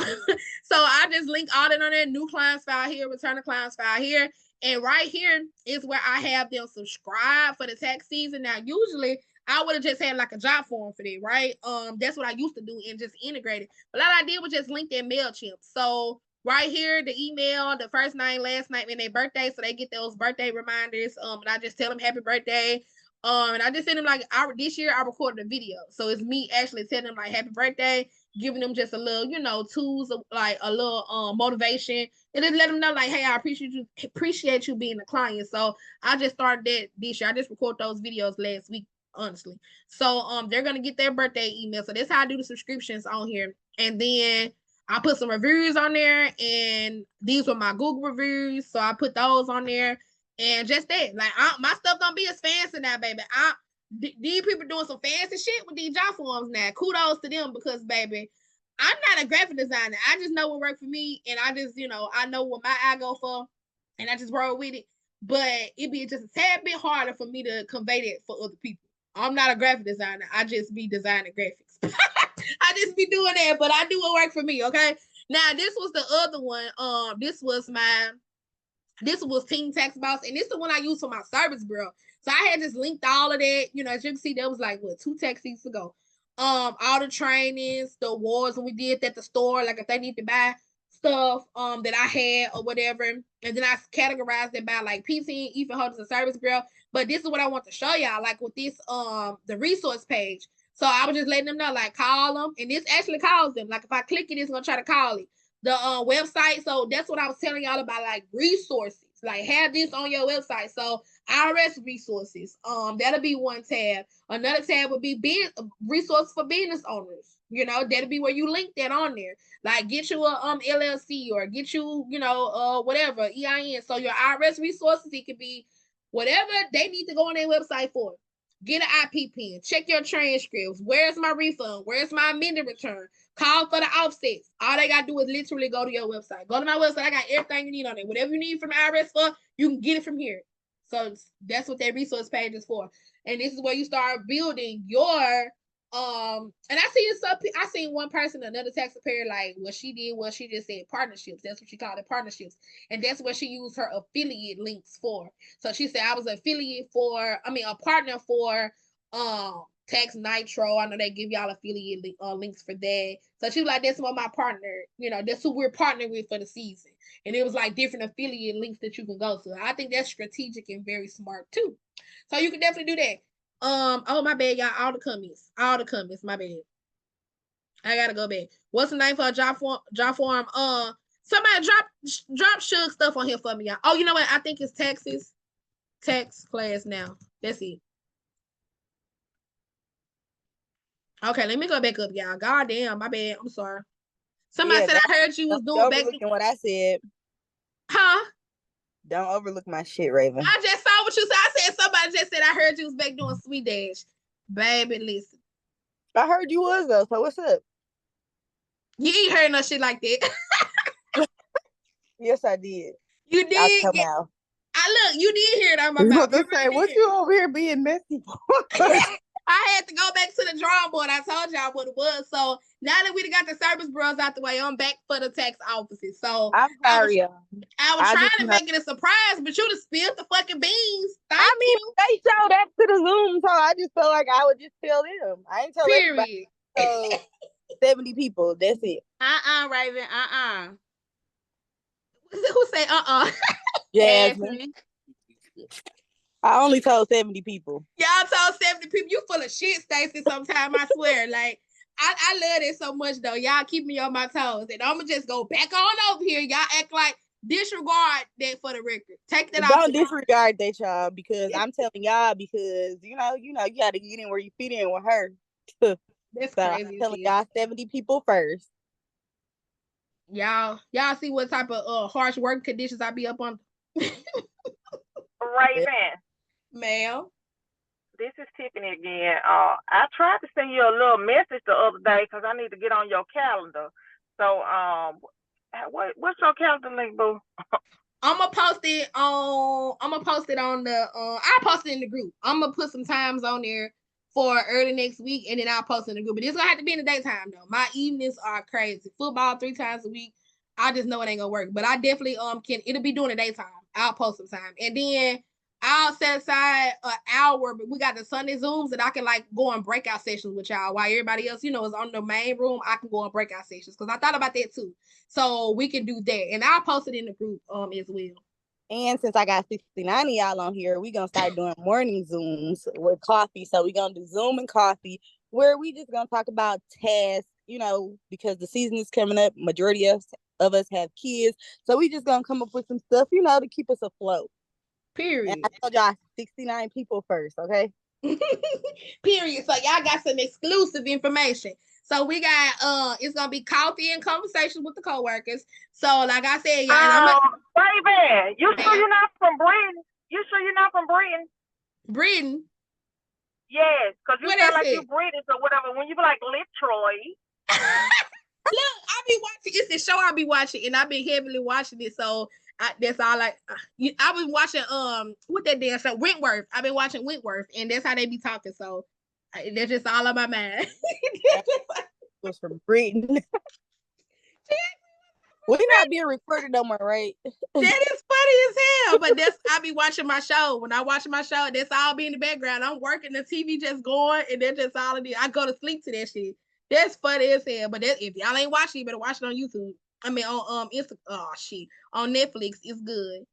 A: so I just link all that on there. New clients file here, return the clients file here. And right here is where I have them subscribe for the tax season. Now, usually I would have just had like a job form for that, right? That's what I used to do and just integrate it. But all I did was just link that MailChimp. So right here, the email, the first name, last name, and their birthday, so they get those birthday reminders. And I just tell them happy birthday. And I just send them like this year I recorded a video, so it's me actually telling them like happy birthday, giving them just a little, tools like a little motivation, and then let them know like, hey, I appreciate you being a client. So I just started that this year. I just recorded those videos last week, honestly. So they're gonna get their birthday email. So that's how I do the subscriptions on here, and then I put some reviews on there, and these were my Google reviews, so I put those on there, and just that. Like my stuff don't be as fancy now, baby. These people doing some fancy shit with these job forms now. Kudos to them because, baby, I'm not a graphic designer. I just know what worked for me, and I just, I know what my eye go for, and I just roll with it. But it'd be just a tad bit harder for me to convey that for other people. I'm not a graphic designer. I just be designing graphics. I just be doing that, but I do what work for me. Okay. Now this was the other one. This was Team Tax Boss, and this is the one I used for my service bureau. So I had just linked all of that. As you can see, there was like 2 tax seats ago. all the trainings, the awards when we did at the store, like if they need to buy stuff that I had or whatever, and then I categorized it by like PT, even holders and service girl. But this is what I want to show y'all, like with this the resource page. So I was just letting them know, like call them, and this actually calls them. Like if I click it, it's gonna try to call it. The website. So that's what I was telling y'all about, like resources. Like have this on your website. So IRS resources. That'll be one tab. Another tab would be resources for business owners. You know, that'll be where you link that on there. Like get you a LLC or get you, whatever, EIN. So your IRS resources, it could be whatever they need to go on their website for. Get an IP pin. Check your transcripts. Where's my refund? Where's my amended return? Call for the offsets. All they gotta do is literally go to your website. Go to my website. I got everything you need on it. Whatever you need from the IRS for, you can get it from here. So that's what that resource page is for. And this is where you start building your and I seen one person, another taxpayer, like what she did was she just said partnerships. That's what she called it, partnerships. And that's what she used her affiliate links for. So she said I was an affiliate for, a partner for Tax Nitro. I know they give y'all affiliate links for that. So she was like, that's what my partner, that's who we're partnering with for the season. And it was like different affiliate links that you can go to. I think that's strategic and very smart too. So you can definitely do that. Oh my bad, y'all. All the comments. My bad. I gotta go back. What's the name for a job form? Somebody drop Suge stuff on here for me, y'all. Oh, you know what? I think it's taxes. Tax class now. That's it. Okay, let me go back up, y'all. God damn, my bad. I'm sorry. Somebody said I heard you was doing back.
C: Overlooking what I said.
A: Huh?
C: Don't overlook my shit, Raven.
A: I just saw what you said. I said somebody just said I heard you was back doing Sweet Dash. Baby, listen.
C: I heard you was though, so what's up?
A: You ain't heard no shit like that.
C: Yes, I did.
A: You did.
C: Out.
A: I look, you did hear it on my mouth.
C: What you over here being messy for?
A: I had to go back to the drawing board. I told y'all what it was. So now that we got the service bros out the way, I'm back for the tax offices. So
C: I'm sorry.
A: I was trying to make it a surprise, but you just spilled the fucking beans.
C: Thank you. They showed up to the Zoom, so I just felt like I would just tell them. I ain't tell everybody. So 70 people. That's it.
D: Raven.
A: Who say
C: Jasmine. I only told 70 people.
A: Y'all told 70 people. You full of shit, Stacey, sometime, I swear. Like, I love it so much, though. Y'all keep me on my toes. And I'm going to just go back on over here. Y'all act like disregard that for the record. Take that off.
C: Don't disregard that, y'all, because I'm telling y'all, because, you got to get in where you fit in with her.
A: That's
C: so
A: crazy.
C: I'm telling y'all 70 people first.
A: Y'all see what type of harsh work conditions I be up on.
B: Raven.
A: Ma'am.
B: This is Tiffany again. I tried to send you a little message the other day because I need to get on your calendar. So, what's your calendar link, boo?
A: I'm gonna post it on the. I'll post it in the group. I'm gonna put some times on there for early next week, and then I'll post it in the group. But it's gonna have to be in the daytime though. My evenings are crazy. Football 3 times a week. I just know it ain't gonna work. But I definitely can. It'll be during the daytime. I'll post some time, and then I'll set aside an hour. But we got the Sunday Zooms that I can like go on breakout sessions with y'all while everybody else, is on the main room. I can go on breakout sessions because I thought about that too. So we can do that, and I'll post it in the group as well.
C: And since I got 69 of y'all on here, we're going to start doing morning Zooms with coffee. So we're going to do Zoom and coffee where we just going to talk about tasks, because the season is coming up. Majority of us have kids. So we just going to come up with some stuff, to keep us afloat.
A: Period.
C: And I told y'all 69 people first, okay?
A: Period. So y'all got some exclusive information. So we got it's gonna be coffee and conversations with the coworkers. So like I said,
B: y'all. Baby, you sure you're not from Britain? You sure you're not from Britain?
A: Britain?
B: Yes, because you sound like you're British or whatever. When you be like literally.
A: Look, I be watching. It's the show I be watching, and I've been heavily watching it. So that's all I was watching. What that damn show? Wentworth. I've been watching Wentworth, and that's how they be talking. So that's just all on my mind.
C: Was from Britain. We're not being recorded no more, right?
A: That is funny as hell. But I be watching my show. When I watch my show, that's all be in the background. I'm working, the TV just going, and that's just all it is. I go to sleep to that shit. That's funny as hell. But if y'all ain't watching, you better watch it on YouTube. I mean on on Netflix. It's good.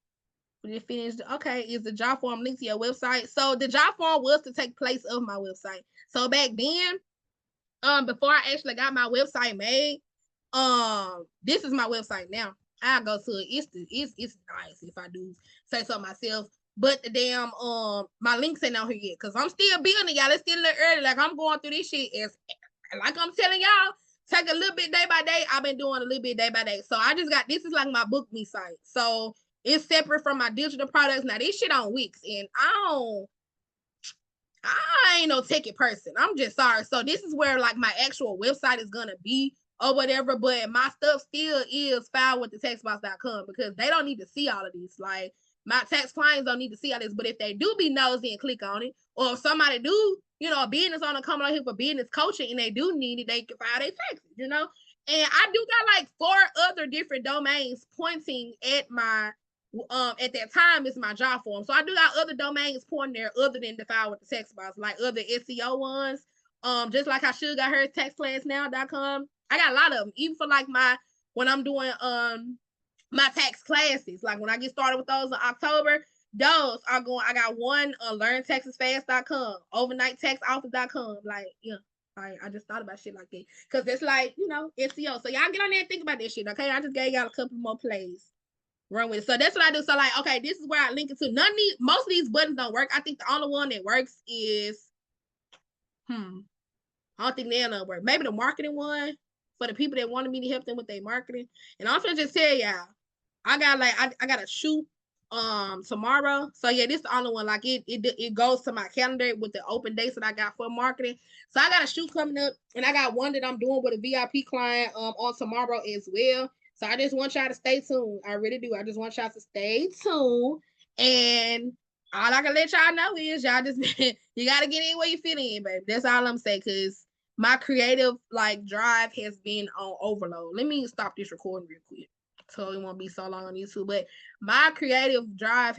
A: We just finished. Okay, is the job form linked to your website? So the job form was to take place of my website. So back then, before I actually got my website made, this is my website now. I go to it. It's nice if I do say so myself. But the damn my links ain't out here yet because I'm still building, y'all. It's still a little early. Like I'm going through this shit as like I'm telling y'all, take a little bit day by day. I've been doing a little bit day by day. So I just got this is like my book me site. So it's separate from my digital products. Now this shit on Wix, and I ain't no ticket person. I'm just sorry. So this is where like my actual website is gonna be or whatever, but my stuff still is filed with the taxbox.com because they don't need to see all of this. Like my tax clients don't need to see all this, but if they do be nosy and click on it, or if somebody do, a business owner coming on here for business coaching and they do need it, they can file their taxes, And I do got like 4 other different domains pointing at my at that time is my job form. So I do got other domains pointing there other than the file with the text box, like other SEO ones. Just like I should got her taxclassnow.com. I got a lot of them, even for like when I'm doing my tax classes. Like when I get started with those in October, those are going. I got one learntexasfast.com, overnighttaxoffice.com. Like, yeah. I just thought about shit like that. Cause it's like, SEO. So y'all get on there and think about this shit, okay? I just gave y'all a couple more plays. Run with it. So that's what I do. So like, okay, this is where I link it to. Most of these buttons don't work. I think the only one that works is, I don't think they'll not work. Maybe the marketing one for the people that wanted me to help them with their marketing. And I'm gonna just tell y'all, I got a shoot tomorrow. So yeah, this is the only one. Like it goes to my calendar with the open dates that I got for marketing. So I got a shoot coming up, and I got one that I'm doing with a VIP client on tomorrow as well. So I just want y'all to stay tuned. I really do. I just want y'all to stay tuned. And all I can let y'all know is y'all just you gotta get in where you fit in, baby. That's all I'm saying, cause my creative like drive has been on overload. Let me stop this recording real quick so it won't be so long on YouTube. But my creative drive